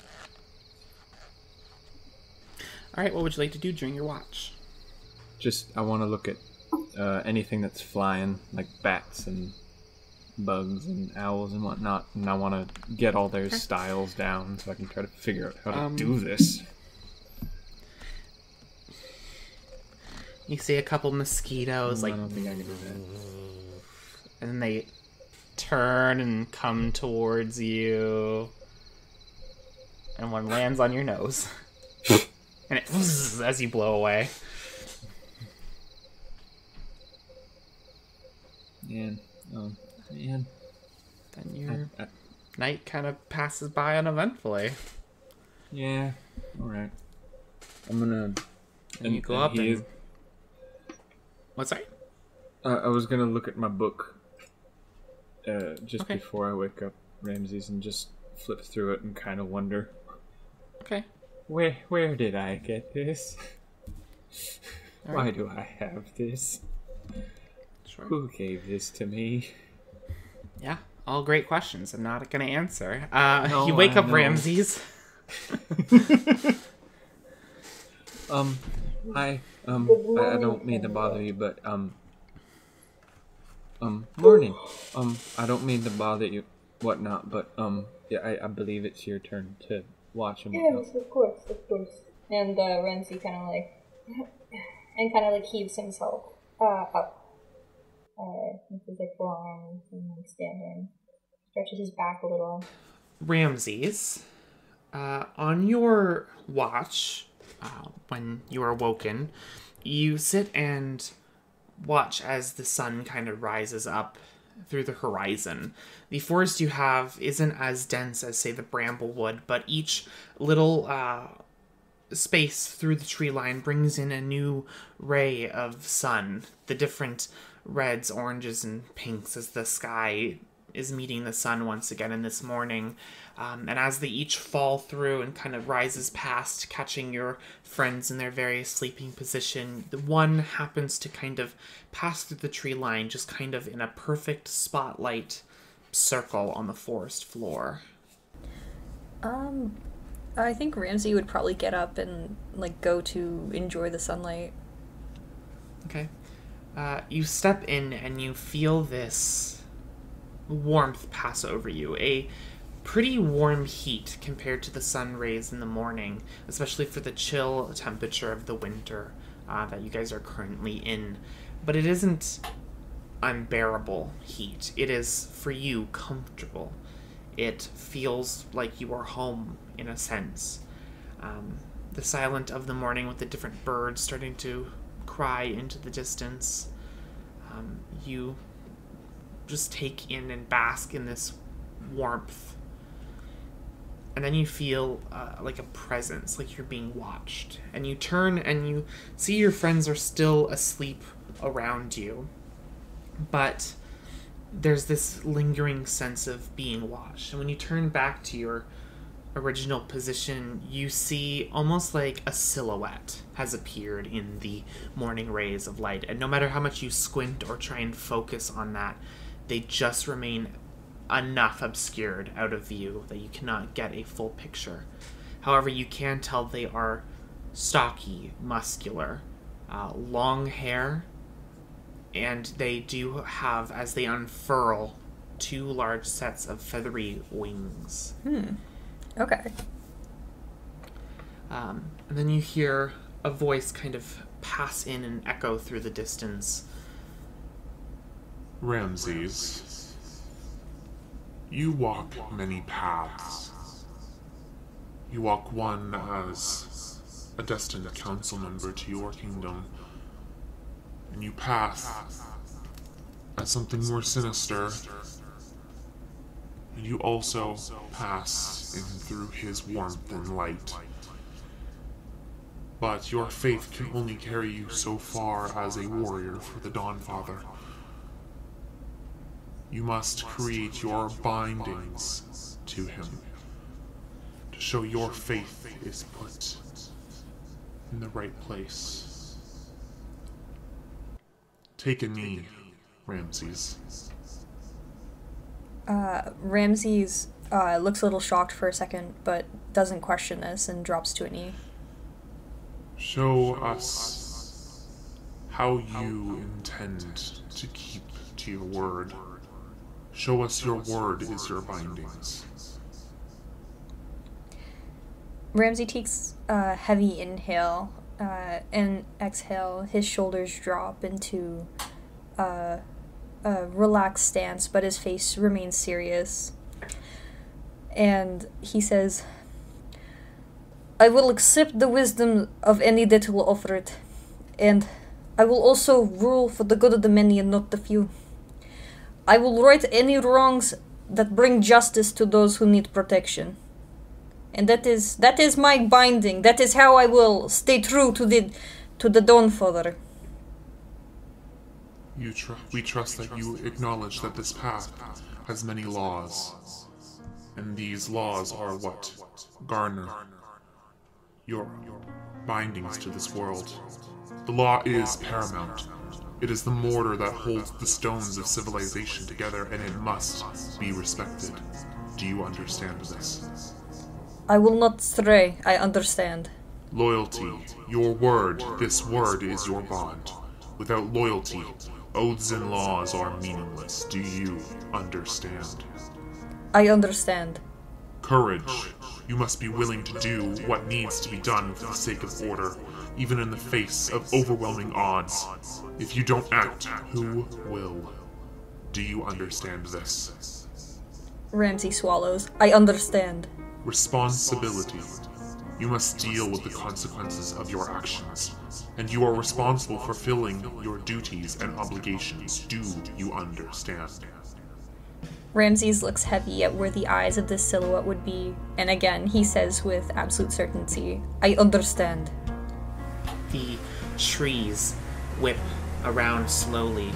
All right, what would you like to do during your watch? I want to look at anything that's flying, like bats and bugs and owls and whatnot, and I want to get all their styles down so I can try to figure out how to do this. You see a couple mosquitoes, I don't think I can do that. and then they turn and come towards you, and one lands on your nose, and it as you blow away. Man. Then your night kind of passes by uneventfully. Yeah. All right. I'm gonna. And you go up and. What's that? I was gonna look at my book. Just Okay. before I wake up, Ramses, and just flip through it and kind of wonder. Okay. Where did I get this? All Why right. do I have this? Sure. Who gave this to me? Yeah, all great questions. I'm not gonna answer. No, You wake I up, know. Ramses. Hi. I don't mean to bother you, but morning. I don't mean to bother you, whatnot, but yeah, I believe it's your turn to watch him. Yes, of course. And Ramsey kind of heaves himself up. With his forearms and standing, stretches his back a little. Ramses, on your watch, when you are woken, you sit and watch as the sun kind of rises up through the horizon. The forest you have isn't as dense as, say, the bramblewood, but each little space through the tree line brings in a new ray of sun. The different reds, oranges, and pinks as the sky is meeting the sun once again in this morning. And as they each fall through and kind of rises past, catching your friends in their various sleeping position, the one happens to kind of pass through the tree line, just kind of in a perfect spotlight circle on the forest floor. I think Ramsey would probably get up and go to enjoy the sunlight. Okay. You step in and you feel this warmth pass over you. A pretty warm heat compared to the sun rays in the morning, especially for the chill temperature of the winter that you guys are currently in. But it isn't unbearable heat. It is, for you, comfortable. It feels like you are home, in a sense. the silence of the morning with the different birds starting to cry into the distance. You just take in and bask in this warmth. And then you feel like a presence, like you're being watched. And you turn and you see your friends are still asleep around you. But there's this lingering sense of being watched. And when you turn back to your original position, you see almost like a silhouette has appeared in the morning rays of light. And no matter how much you squint or try and focus on that, they just remain enough obscured out of view that you cannot get a full picture. However, you can tell they are stocky, muscular, long hair, and they do have, as they unfurl, 2 large sets of feathery wings. Okay. And then you hear a voice kind of pass in and echo through the distance. Ramses, you walk many paths. You walk one as a destined council member to your kingdom, and you pass as something more sinister, and you also pass in through his warmth and light. But your faith can only carry you so far as a warrior for the Dawnfather. You must create your bindings to him to show your faith is put in the right place. Take a knee, Ramses. Ramses looks a little shocked for a second, but doesn't question this and drops to a knee. Show us how you intend to keep to your word. Show us your word is your bindings. Ramsey takes a heavy inhale and exhale. His shoulders drop into a relaxed stance, but his face remains serious. And he says, I will accept the wisdom of any that will offer it, and I will also rule for the good of the many and not the few. I will right any wrongs that bring justice to those who need protection. And that is my binding. That is how I will stay true to the Dawnfather. We trust that you acknowledge that this path has many laws, and these laws are what garner your bindings to this world. The law is paramount. It is the mortar that holds the stones of civilization together, and it must be respected. Do you understand this? I will not stray, I understand. Loyalty, your word, this word is your bond. Without loyalty, oaths and laws are meaningless. Do you understand? I understand. Courage. You must be willing to do what needs to be done for the sake of order, even in the face of overwhelming odds. If you don't act, who will? Do you understand this? Ramsey swallows. I understand. Responsibility. You must deal with the consequences of your actions, and you are responsible for fulfilling your duties and obligations. Do you understand? Ramses looks heavy at where the eyes of this silhouette would be, and again he says with absolute certainty, I understand. The trees whip around slowly,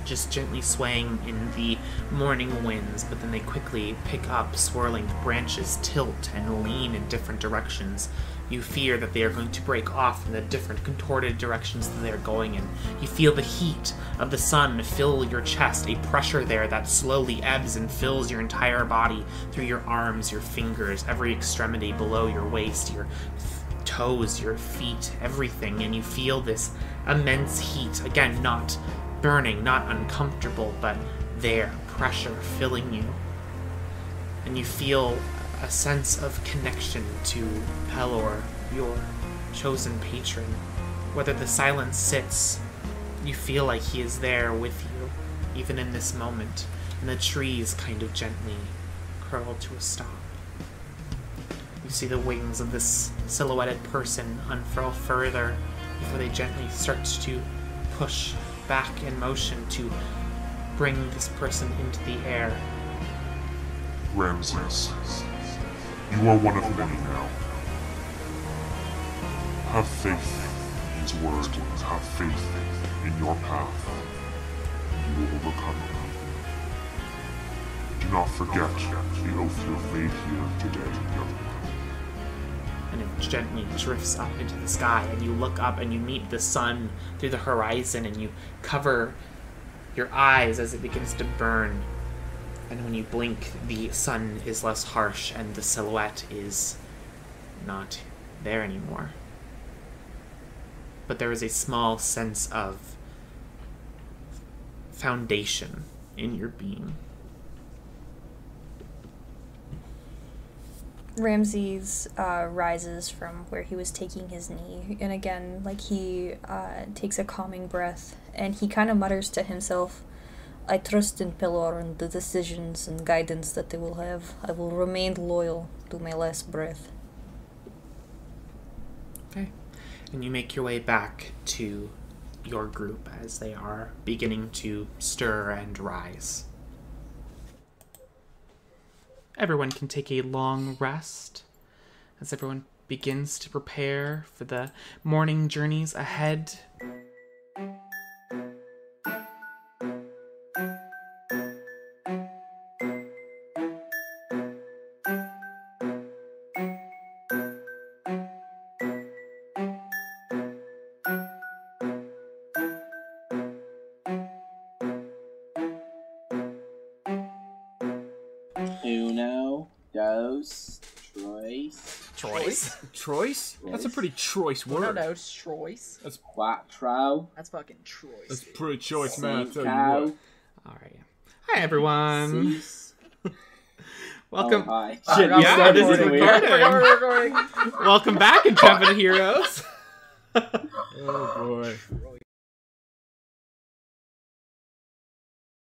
just gently swaying in the morning winds, but then they quickly pick up, swirling. The branches tilt and lean in different directions. You fear that they are going to break off in the different contorted directions that they are going in. You feel the heat of the sun fill your chest, a pressure there that slowly ebbs and fills your entire body through your arms, your fingers, every extremity below your waist, your toes, your feet, everything, and you feel this immense heat. Again, not burning, not uncomfortable, but there, pressure filling you. And you feel a sense of connection to Pelor, your chosen patron. Whether the silence sits, you feel like he is there with you, even in this moment, and the trees kind of gently curl to a stop. You see the wings of this silhouetted person unfurl further before they gently start to push back in motion to bring this person into the air. Ramses, you are one of many now. Have faith in his word, have faith in your path, and you will overcome it. Do not forget the oath you have made here today, young man. And it gently drifts up into the sky, and you look up and you meet the sun through the horizon, and you cover your eyes as it begins to burn. And when you blink, the sun is less harsh and the silhouette is not there anymore. But there is a small sense of foundation in your being. Ramses rises from where he was taking his knee, and again, like, he takes a calming breath, and he kind of mutters to himself, I trust in Pelor and the decisions and guidance that they will have. I will remain loyal to my last breath. Okay. And you make your way back to your group as they are beginning to stir and rise. Everyone can take a long rest as everyone begins to prepare for the morning journeys ahead. Uno, dos, tres, Choice? That's a pretty choice word. No, choice. quattro, That's fucking choice. That's pretty choice, man. I tell you cinco, what. All right. Hi, everyone. seis. Welcome. Oh, hi. Shit, Yeah, started this is recording. recording. Welcome back, Intrepid Heroes. Oh boy.